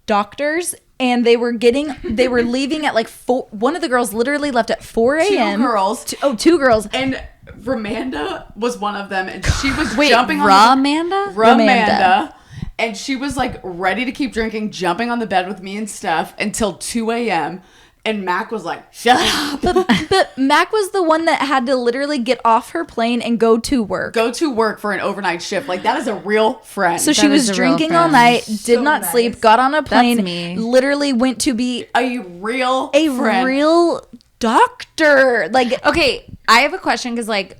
doctors, and they were leaving at like 4. One of the girls literally left at 4 a.m. 2 girls. Two girls. And Ramanda was one of them, and she was Wait, jumping on Ramanda? Ramanda. And she was like ready to keep drinking, jumping on the bed with me and Steph until 2 a.m. And Mac was like, shut up. But Mac was the one that had to literally get off her plane and go to work. Go to work for an overnight shift. Like, that is a real friend. So she was is a real drinking all friend. night, did So not nice. sleep, got on a plane, me. literally went to be a real a friend. real doctor. Like, Okay, I have a question because, like,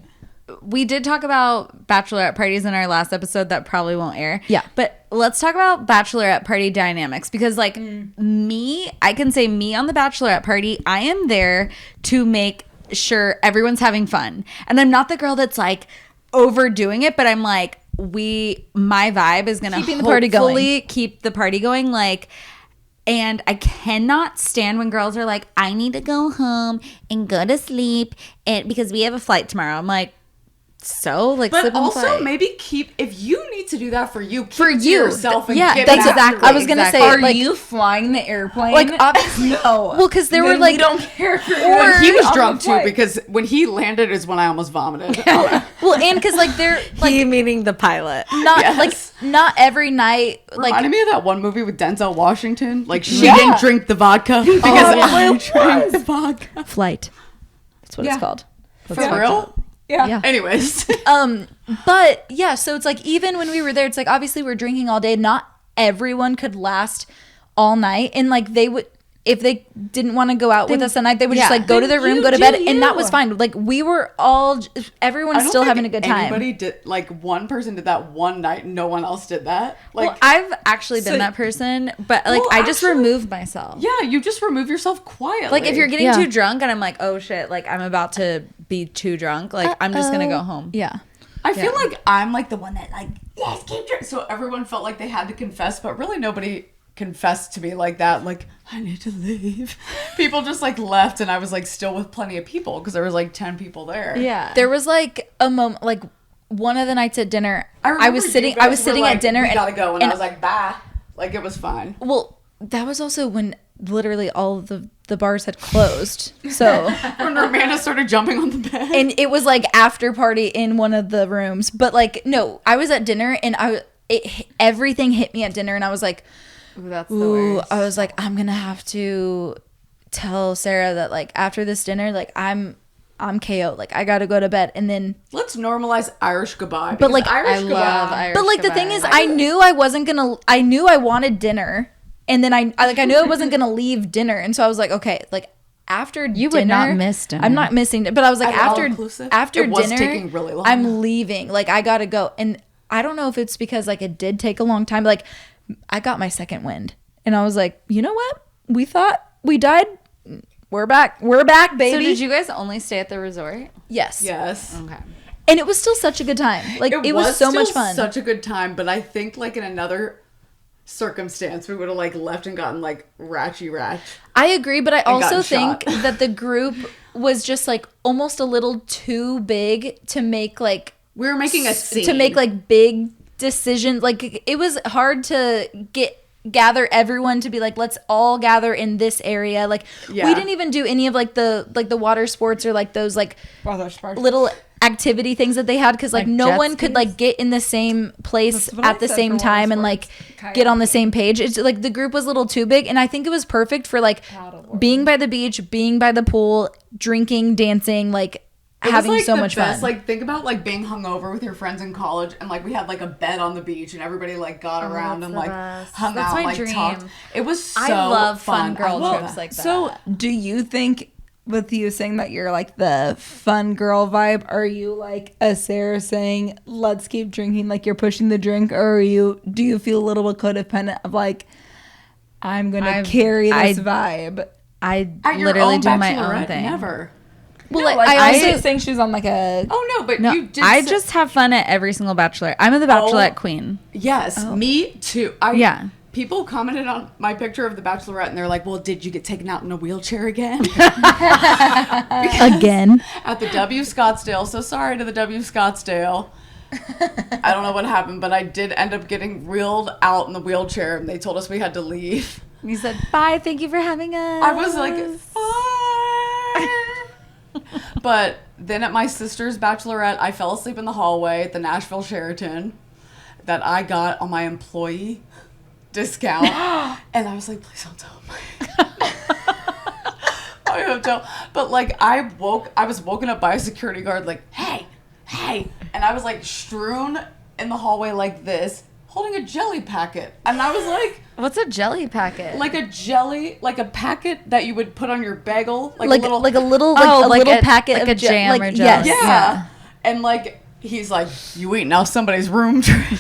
we did talk about bachelorette parties in our last episode that probably won't air. Yeah. But let's talk about bachelorette party dynamics because, like, I can say me on the bachelorette party, I am there to make sure everyone's having fun. And I'm not the girl that's, like, overdoing it, but I'm like, my vibe is going to Keeping the party going. keep the party going. Like, and I cannot stand when girls are like, I need to go home and go to sleep and because we have a flight tomorrow. I'm like, so like, But slip and also flight. maybe if you need to do that for you, keep For it to you. yourself and Yeah, give that's it exactly- back. I was gonna say, Are like, you flying the airplane? like obviously, no. well, because there Then were like, we don't care if you're Or he was on the drunk too, flight. because when he landed is when I almost vomited. well, and because like they're like He meaning the pilot. not Yes. like not every night like Reminded me of that one movie with Denzel Washington. Like, she Yeah. didn't drink the vodka because I drank the vodka. Flight. That's what Yeah. it's called. For real? yeah. Yeah. Anyways. But yeah, so it's like even when we were there, it's like obviously we're drinking all day. Not everyone could last all night, and like they would, if they didn't want to go out with us at night, they would just yeah. like go to Then their room, you go to do bed, and that you. was fine. Like we were all, everyone's I don't still think having a good time. Anybody did, like, one person did that one night, no one else did that. Like, Well, I've actually been So- that person, but like Well, I just actually- removed myself. yeah, you just remove yourself quietly. Like if you're getting Yeah. too drunk and I'm like, oh shit, like I'm about to be too drunk, like I'm just gonna go home. Yeah. I feel like I'm like the one that like, yes, keep drinking. So everyone felt like they had to confess, but really nobody confessed to me like that. Like, I need to leave. People just like left, and I was like still with plenty of people because there was like 10 people there. Yeah. There was like a moment, like one of the nights at dinner, I remember was you sitting guys were at like, dinner we and gotta go, and I was like, bye. Like, it was fine. well, that was also when literally all of the bars had closed. So. When Romana started jumping on the bed. And it was like after party in one of the rooms, but like no, I was at dinner and everything hit me at dinner, and I was like, Ooh, that's the ooh, worst. I was like, I'm gonna have to tell Sarah that like after this dinner, like I'm KO, like I gotta go to bed, and then Let's normalize Irish goodbye. But, because like, Irish I goodbye. love Irish but like the thing goodbye. is, I knew I wanted dinner, and then I knew I wasn't gonna leave dinner, and so I was like, okay, like. After You dinner, would not miss dinner. I'm not missing it, but I was like At after all-inclusive? after It was dinner, taking really long. I'm leaving. Like I gotta go, and I don't know if it's because like it did take a long time. Like I got my second wind and I was like, you know what? We thought we died. We're back. We're back, baby. So did you guys only stay at the resort? Yes. Yes. Okay. And it was still such a good time. Like it was so much fun. Such a good time, but I think like in another circumstance we would have like left and gotten like ratchy. I agree, but I also think shot. that the group was just like almost a little too big to make like We were making a scene. to make like big decisions. Like it was hard to gather everyone to be like, let's all gather in this area. Like we didn't even do any of like the water sports or like those like little activity things that they had because like no one could like get in the same place at the same time and like get on the same page. It's like the group was a little too big, and I think it was perfect for like being by the beach, being by the pool, drinking, dancing, like having like so the much best. fun. Like think about like being hungover with your friends in college, and like we had like a bed on the beach, and everybody like got around and like hung That's out, my like dream. talked. It was so I love fun girl I love trips that. like that. So, do you think, with you saying that you're like the fun girl vibe, are you like a Sarah saying, let's keep drinking, like you're pushing the drink, or do you feel a little bit codependent of like, I'm going to carry this vibe? I At your literally own do my own Bachelorette? thing. Never. well, Like, I also also think she's on like a... Oh no, but No, you did. I just have fun at every single Bachelorette. I'm the Bachelorette queen. Yes, me too. Yeah. People commented on my picture of the Bachelorette, and they're like, "Well, did you get taken out in a wheelchair again?" again. At the W Scottsdale. So sorry to the W Scottsdale. I don't know what happened, but I did end up getting wheeled out in the wheelchair, and they told us we had to leave. You said, bye, thank you for having us. I was like, bye. But then at my sister's Bachelorette, I fell asleep in the hallway at the Nashville Sheraton that I got on my employee discount. And I was like, please don't tell me. I don't tell. But like I was woken up by a security guard like, hey. And I was like strewn in the hallway like this, holding a jelly packet. And I was like, What's a jelly packet? like a packet that you would put on your bagel, Like a little packet like of a jam or jelly. yes. yeah. And like he's like, you eating off somebody's room tray?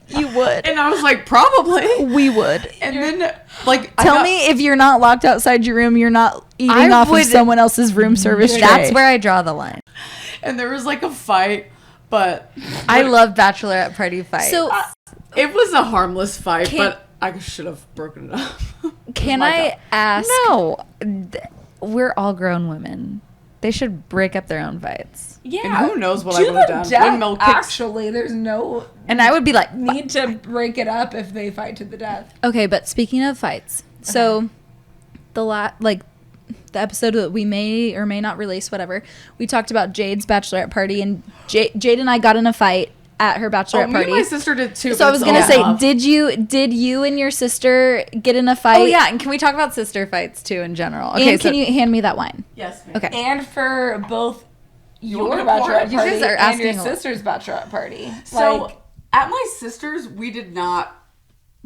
You would. And I was like, probably. We would. And then like Tell me if you're not locked outside your room, you're not eating off of someone else's room service tray. That's where I draw the line. and there was like a fight, but I love Bachelorette party fights. So it was a harmless fight, but I should have broken it up. can I ask? no, we're all grown women. They should break up their own fights. Yeah. And who knows what I To would have the done. death, Windmill kicks. actually, there's no And I would be like, need to break it up if they fight to the death. Okay, but speaking of fights, so the episode that we may or may not release, whatever, we talked about Jade's bachelorette party, and Jade and I got in a fight at her bachelorette Me party. and my sister did too. So but I was it's gonna all say, love. did you and your sister get in a fight? oh yeah, and can we talk about sister fights too in general? Okay, And can you hand me that wine? Yes, ma'am. Okay. And for both your want me to pour bachelorette it? You party guys are and asking your a lot. sister's bachelorette party. So Like, at my sister's, we did not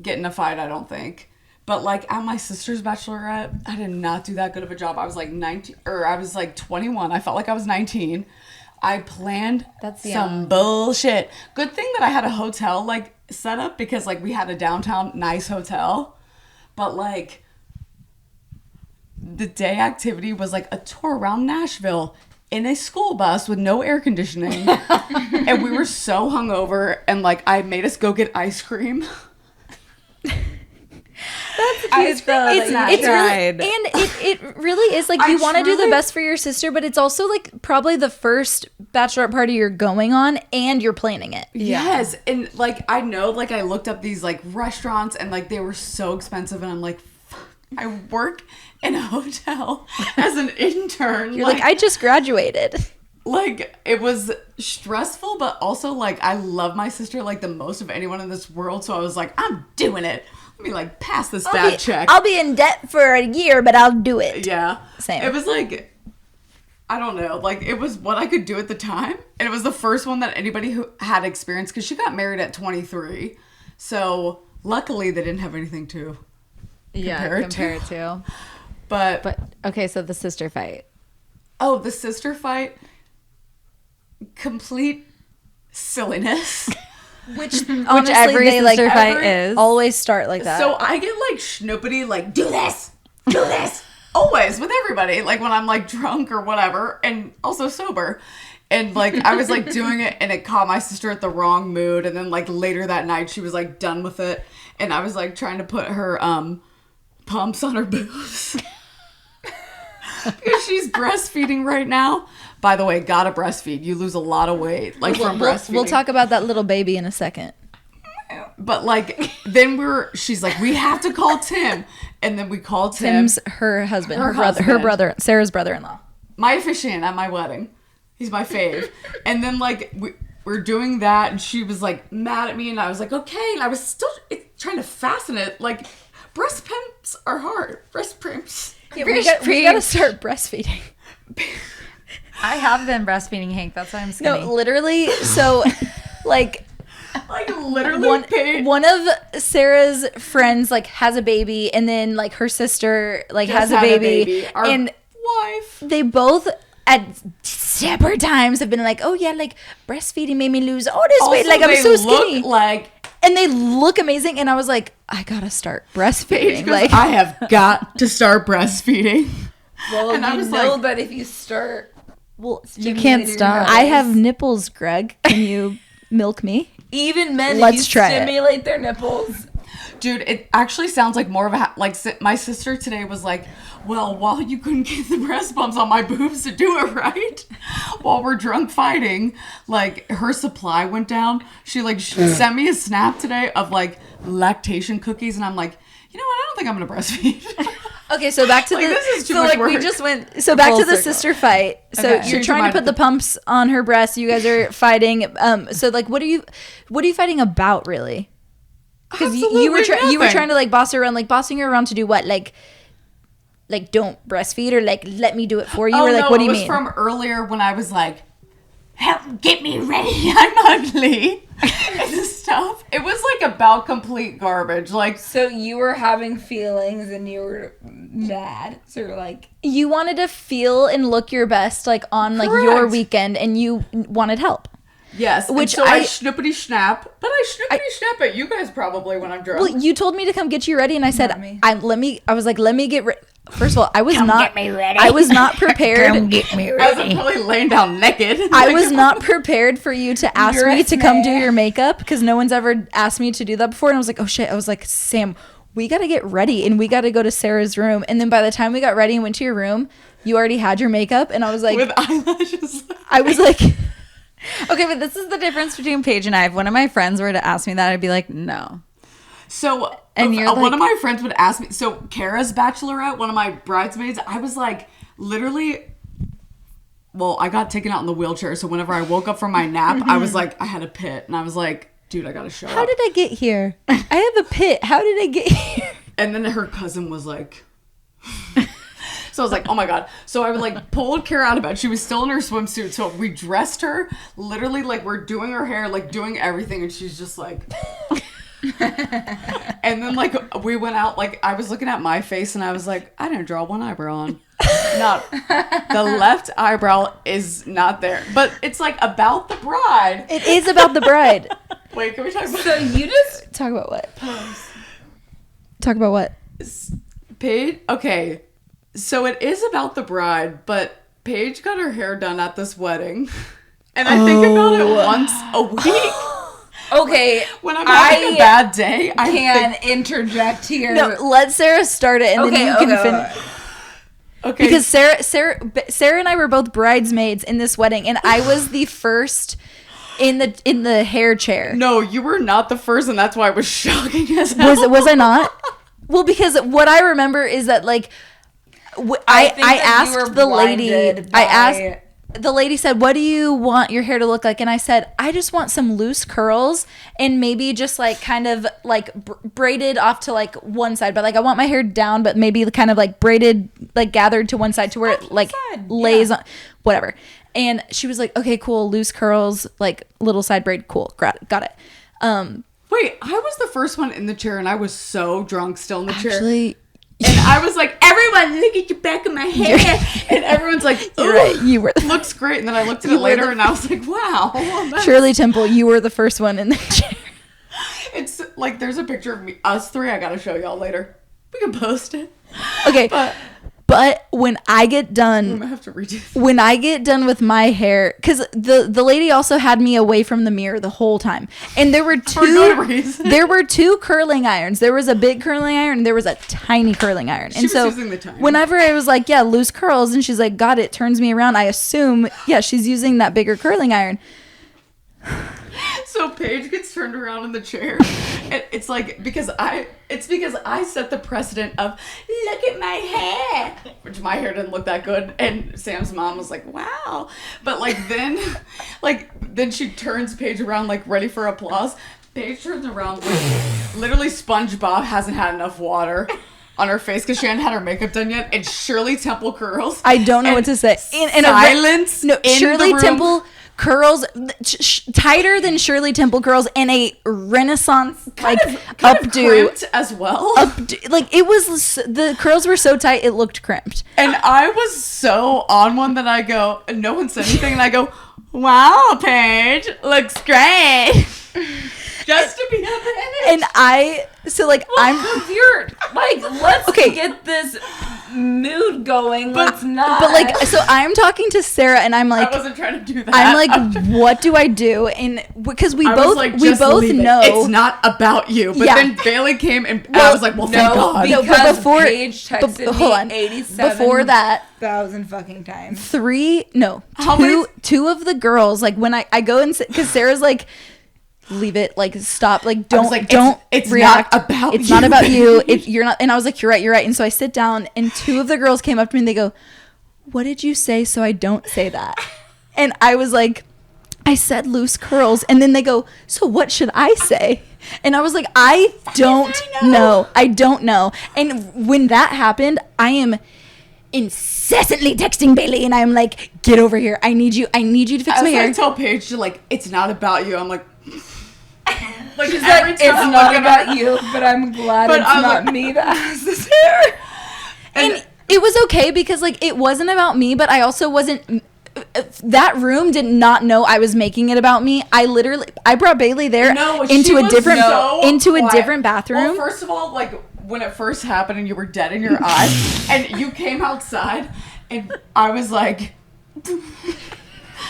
get in a fight, I don't think. But like at my sister's bachelorette, I did not do that good of a job. I was like 19, or I was like 21. I felt like I was 19. I planned some bullshit. Good thing that I had a hotel like set up because like we had a downtown nice hotel. But like the day activity was like a tour around Nashville in a school bus with no air conditioning. And we were so hungover, and like I made us go get ice cream. It's really, and it really is like you want to do the best for your sister, but it's also like probably the first bachelorette party you're going on and you're planning it. Yes, and like I know, like I looked up these like restaurants, and like they were so expensive, and I'm like, fuck, I work in a hotel as an intern. You're like I just graduated. Like it was stressful, but also like I love my sister like the most of anyone in this world, so I was like, I'm doing it. Let me like pass this bad check. I'll be in debt for a year, but I'll do it. Yeah. Same. It was like, I don't know, like it was what I could do at the time. And it was the first one that anybody who had experience, because she got married at 23. So luckily they didn't have anything to compare it to. But Okay, so the sister fight. oh, the sister fight, complete silliness. Which honestly, every they like sister fight is. always start like that. So I get like schnoopity, like, do this. Always with everybody. Like when I'm like drunk or whatever, and also sober. And like I was like doing it and it caught my sister at the wrong mood. And then like later that night she was like done with it. And I was like trying to put her pumps on her boobs. Because she's breastfeeding right now. By the way, gotta breastfeed. You lose a lot of weight, like from breastfeeding. We'll talk about that little baby in a second. But like, then she's like, we have to call Tim, and then we called Tim. Tim's her husband, her brother, Sarah's brother-in-law. My officiant at my wedding. He's my fave. And then like we're doing that, and she was like mad at me, and I was like, okay, and I was still trying to fasten it. Like, breast pumps are hard. Breast pumps. Yeah, we gotta start breastfeeding. I have been breastfeeding Hank. That's why I'm skinny. No, literally. So, like literally, one of Sarah's friends like has a baby, and then like her sister like has a baby, Our and wife. they both at separate times have been like, oh yeah, like breastfeeding made me lose all this weight. Like I'm so skinny. And they look amazing, and I was like, I gotta start breastfeeding. Like I have got to start breastfeeding. Well, and you I was know like, that if you start, well, you stimulating can't stop. your I have nipples, Greg. Can you milk me? even men, Let's if you try it. stimulate their nipples. dude, it actually sounds like more of a my sister today was like, well, while you couldn't get the breast pumps on my boobs to do it right, while we're drunk fighting, like her supply went down. She sent me a snap today of like lactation cookies, and I'm like, you know what? I don't think I'm gonna breastfeed. Okay, so back to Like, the this is too so much like work. we just went so back full to the circle. sister fight. So Okay. you're Change trying your to put mind. the pumps on her breast. You guys are fighting. So like, what are you fighting about really? Because you were Absolutely nothing. trying to like boss her around, like bossing her around to do what? Like don't breastfeed, or like let me do it for you, or like what do you mean? It was from earlier when I was like, help get me ready, I'm ugly, and stuff. It was like about complete garbage. Like, So you were having feelings and you were mad. So you're like, You wanted to feel and look your best, like on like your Correct. weekend, and you wanted help. yes, Which and so I I- schnoopity snap, but I schnoopity snap at you guys probably when I'm drunk. Well, you told me to come get you ready, and I said, Not me. I was like, let me get ready. First of all, I was I was not prepared. get me I was probably laying down naked. I was not prepared for you to ask me Dress to come do me. your makeup, because no one's ever asked me to do that before. And I was like, oh shit. I was like, Sam, we got to get ready, and we got to go to Sarah's room. And then by the time we got ready and went to your room, you already had your makeup. And I was like, with eyelashes. I was like, Okay, but this is the difference between Paige and I. If one of my friends were to ask me that, I'd be like, no. So, And you're one like- of my friends would ask me, so Kara's Bachelorette, one of my bridesmaids, I was like, literally, well, I got taken out in the wheelchair, so whenever I woke up from my nap, I was like, I had a pit, and I was like, dude, I gotta show how up. did I get here? I have a pit. How did I get here? And then her cousin was like, so I was like, oh my God. So I like pulled Kara out of bed. She was still in her swimsuit. So we dressed her, literally like we're doing her hair, like doing everything. And she's just like, and then like we went out, like I was looking at my face and I was like, I didn't draw one eyebrow on. Not the left eyebrow is not there, but it's like about the bride. It is about the bride. Wait, can we talk about so you just Talk about what? Talk about what? Paige? Okay, so it is about the bride, but Paige got her hair done at this wedding, and I think about it once a week. okay. When I'm having a bad day, I can think, interject here. No, let Sarah start it, and then you can finish. okay, Because Sarah and I were both bridesmaids in this wedding, and I was the first in the hair chair. no, you were not the first, and that's why it was shocking as hell. Was I not? Well, because what I remember is that like I think that you were asked the lady. blinded I by- asked the lady said, "What do you want your hair to look like?" And I said, "I just want some loose curls and maybe just like kind of like braided off to like one side, but like I want my hair down, but maybe kind of like braided, like gathered to one side to where it like lays on, whatever." And she was like, "Okay, cool, loose curls, like little side braid, cool, got it." Wait, I was the first one in the chair, and I was so drunk still in the chair. Actually, And I was like, everyone want to look at the back of my hair. And everyone's like, You're right. You were looks great. And then I looked at it later and I was like, wow. Shirley Temple. You were the first one in the chair. It's like, there's a picture of me, us three. I got to show y'all later. We can post it. Okay. But when I get done, I'm gonna have to redo this. when I get done with my hair, because the lady also had me away from the mirror the whole time, and there were good reason. there were two curling irons. There was a big curling iron and there was a tiny curling iron. She And was so using the tiny. whenever I was like, yeah, loose curls, and she's like, got it, turns me around, I assume, yeah, she's using that bigger curling iron. So Paige gets turned around in the chair. And it's like, because I set the precedent of, look at my hair. Which my hair didn't look that good. And Sam's mom was like, wow. But then she turns Paige around, like, ready for applause. Paige turns around, like, literally SpongeBob hasn't had enough water on her face because she hadn't had her makeup done yet. And Shirley Temple curls. I don't know what to say. Silence. No, in Shirley the room. Temple curls tighter than Shirley Temple curls and a Renaissance Kind of updo. crimped as well. Like it was, the curls were so tight it looked crimped. And I was so on one that I go, and no one said anything, and I go, wow, Paige, looks great. Just to be up in it. And I'm You're like, let's Okay. get this mood going. Let's not. but like, so I'm talking to Sarah and I'm like, I wasn't trying to do that. I'm like, what do I do? And because we I was both like, we just both leave it. know It's not about you. But Yeah. then Baily came and I was like, well, thank God. No, but because before- Paige texted hold on. me 87 before that. thousand fucking times. How many- two of the girls, like when I go and because Sarah's like, leave it, like stop, like I was don't like, don't it's react. not about it's you, not about you. Paige. If you're not, and I was like, you're right. And so I sit down and two of the girls came up to me and they go, what did you say so I don't say that? And I was like, I said loose curls. And then they go, so what should I say? And I was like, I don't know. I don't know. And when that happened, I am incessantly texting Baily and I'm like, get over here. I need you to fix I my was hair. like, tell Paige to like, it's not about you. I'm like, like She's every like, time it's I'm not looking about you, but I'm glad But it's I'm not like- me that has this hair. And it was okay because like it wasn't about me, but I also wasn't, that room did not know I was making it about me. I brought Baily there No, she into a was different so quiet. different bathroom. Well, first of all, like when it first happened and you were dead in your eyes and you came outside and I was like,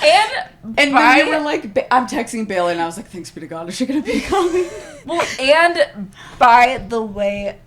and then you were like, I'm texting Baily and I was like, thanks be to God, is she gonna be coming? Well, and by the way,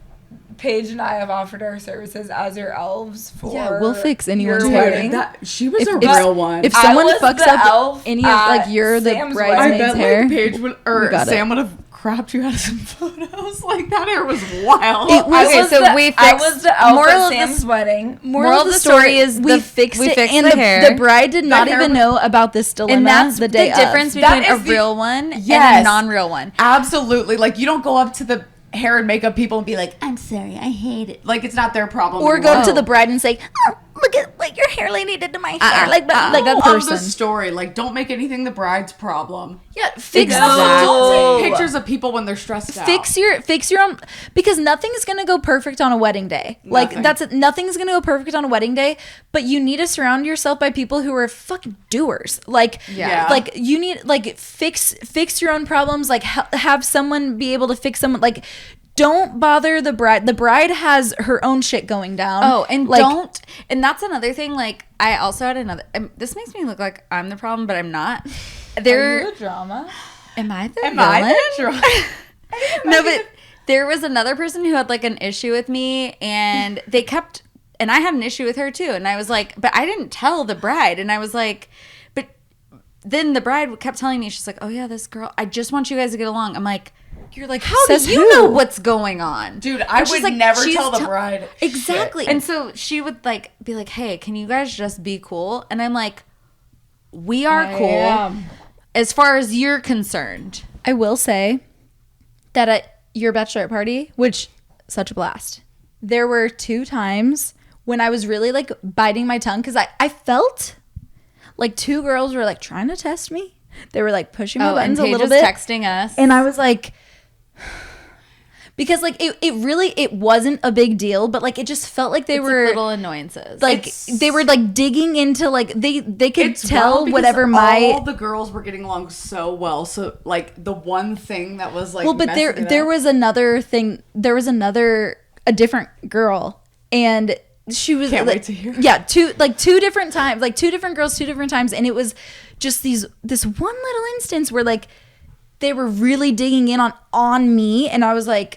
Paige and I have offered our services as your elves for Yeah, we'll fix anyone's your hair. wedding. She was a If- real one. If I someone was fucks the up elf any of at like you're the Sam's I bridesmaid's bet hair, like Paige would, or We got it. Sam would have crapped you out of some photos. Like that hair was wild. It was- I Okay, was so the, we I fixed- was the elf moral at of the Sam's wedding. moral of the story is we fixed it, and the hair. the bride did not hair even was- know about this dilemma And that's the day the difference of. between That a is the- real one and Yes. a non-real one. Absolutely. Like you don't go up to the hair and makeup people and be like, I'm sorry, I hate it. Like it's not their problem. Or anymore. go to the bride and say, oh, look at what your hair lady did to my hair, like that Moral of person. the story. Like don't make anything the bride's problem. Yeah, fix Also, don't the take pictures of people when they're stressed out. fix your own, because nothing's gonna go perfect on a wedding day. Like Nothing. nothing's gonna go perfect on a wedding day, but you need to surround yourself by people who are fucking doers. Like Yeah. like you need like fix your own problems. Like have someone be able to fix someone. Like don't bother the bride. The bride has her own shit going down. Oh, and like, don't. And that's another thing. Like, I also had another. This makes me look like I'm the problem, but I'm not. Are There. you the drama? Am I the Am villain? I the drama? No, but there was another person who had like an issue with me, and they kept. And I had an issue with her too. And I was like, but I didn't tell the bride. And I was like, but then the bride kept telling me, she's like, oh yeah, this girl. I just want you guys to get along. I'm like. you're like, How do you know what's going on? Dude, I And she's would like, never she's tell the tell- bride. Exactly. And so she would like be like, "Hey, can you guys just be cool?" And I'm like, "We are cool as far as you're concerned." I will say that at your bachelorette party, which such a blast, there were 2 times when I was really like biting my tongue because I felt like 2 girls were like trying to test me. They were like pushing my buttons a Paige little was bit. texting us. And I was like, because like it wasn't a big deal, but like it just felt like they It's were like little annoyances. like they were like digging into like they could It's tell wild because whatever all the girls were getting along so well. So like the one thing that was like, well, but there was another thing. There was a different girl, and she was Can't like, wait to hear. Yeah, two different times, like two different girls, two different times, and it was just this one little instance where like they were really digging in on me, and I was like,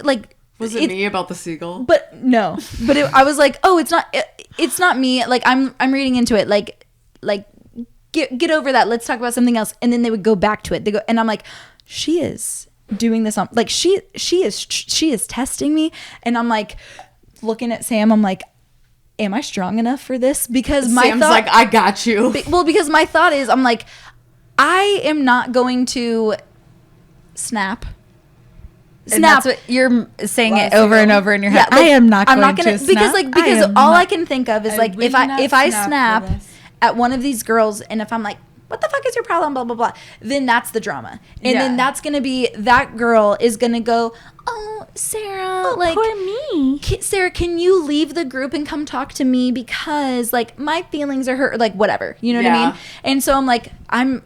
like Was it me about the seagull? But no, but I was like, oh, it's not me. Like I'm reading into it. Like get over that. Let's talk about something else. And then they would go back to it. They go, and I'm like, she is doing this on like she is testing me, and I'm like looking at Sam. I'm like, am I strong enough for this? Because my Sam's like, I got you. Well, because my thought is, I'm like, I am not going to snap. And that's what you're saying it over and over in your head. Yeah, like, I am not. I'm going not gonna to because snap. like because all I can think of is like will if I not snap for this. at one of these girls, and if I'm like, what the fuck is your problem, blah blah blah, then that's the drama, and then that's gonna be that girl is gonna go, oh Sarah, like poor me. Sarah, can you leave the group and come talk to me because like my feelings are hurt, like whatever, you know what I Yeah. mean? And so I'm like, I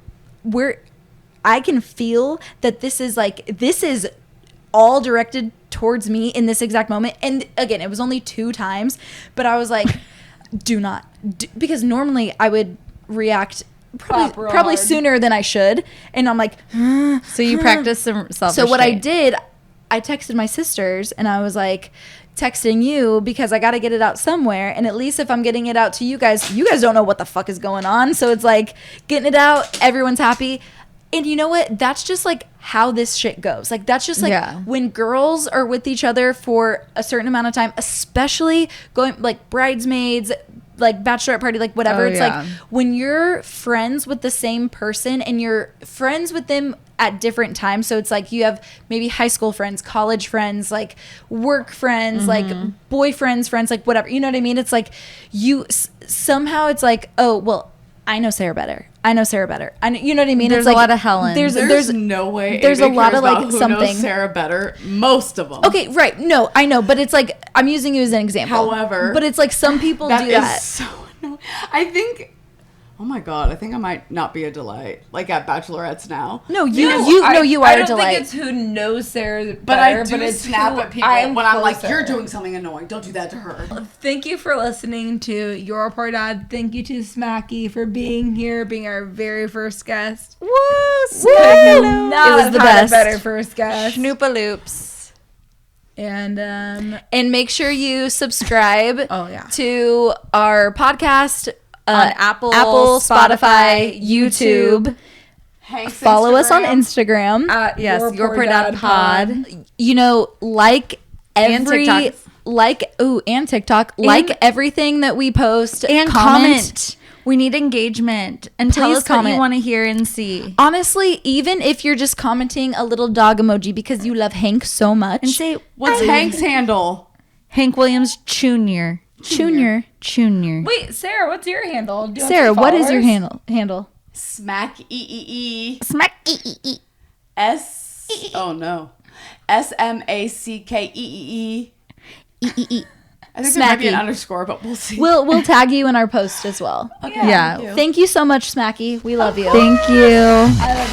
can feel that this is all directed towards me in this exact moment. And again, it was only 2 times, but I was like, because normally I would react probably sooner than I should. And I'm like, So you practice some self. so what I did, I texted my sisters and I was like, texting you because I got to get it out somewhere. And at least if I'm getting it out to you guys don't know what the fuck is going on. So it's like getting it out. Everyone's happy. And you know what? That's just like how this shit goes. Like that's just like when girls are with each other for a certain amount of time, especially going like bridesmaids, like bachelorette party, like whatever. It's like when you're friends with the same person and you're friends with them at different times. So it's like you have maybe high school friends, college friends, like work friends, like boyfriends, friends, like whatever. You know what I mean? It's like somehow it's like, oh, well, I know Sarah better. I know, you know what I mean? There's it's like, a lot of Helen. There's no way. There's a anybody lot cares of like about who something. knows Sarah better. Most of them. Okay, right. No, I know, but it's like I'm using you as an example. However, but it's like some people do that. Is so annoying. I think. Oh my god! I think I might not be a delight like at bachelorettes now. No, you are I a don't delight. think it's who knows Sarah better, But I do it's snap who at people I'm when I'm like, closer. "You're doing something annoying. Don't do that to her." Thank you for listening to Your Poor Dad. Thank you to Smacke for being here, being our very first guest. Woo! It was the best. A better first guest. Snoopaloops. And make sure you subscribe Oh, yeah. to our podcast On Apple, Spotify, YouTube. Hank's Follow us on Instagram. Instagram. Yes, Your Poor Dad Pod. You know, like And every TikTok. and TikTok, like everything that we post, And comment. We need engagement. And tell Please us what you comment. want to hear and see. Honestly, even if you're just commenting a little dog emoji because you love Hank so much, And say, What's Hank's handle? Hank Williams Jr. Junior. wait, Sarah, what's your handle? Do you want Sarah, some what is your followers? handle? Smacke Smacke. S. Oh no. SMACKEE. I think there might be an Smacke. underscore, but we'll see. We'll tag you in our post as well. Yeah. Thank you so much, Smacke. We love you. Thank you. I love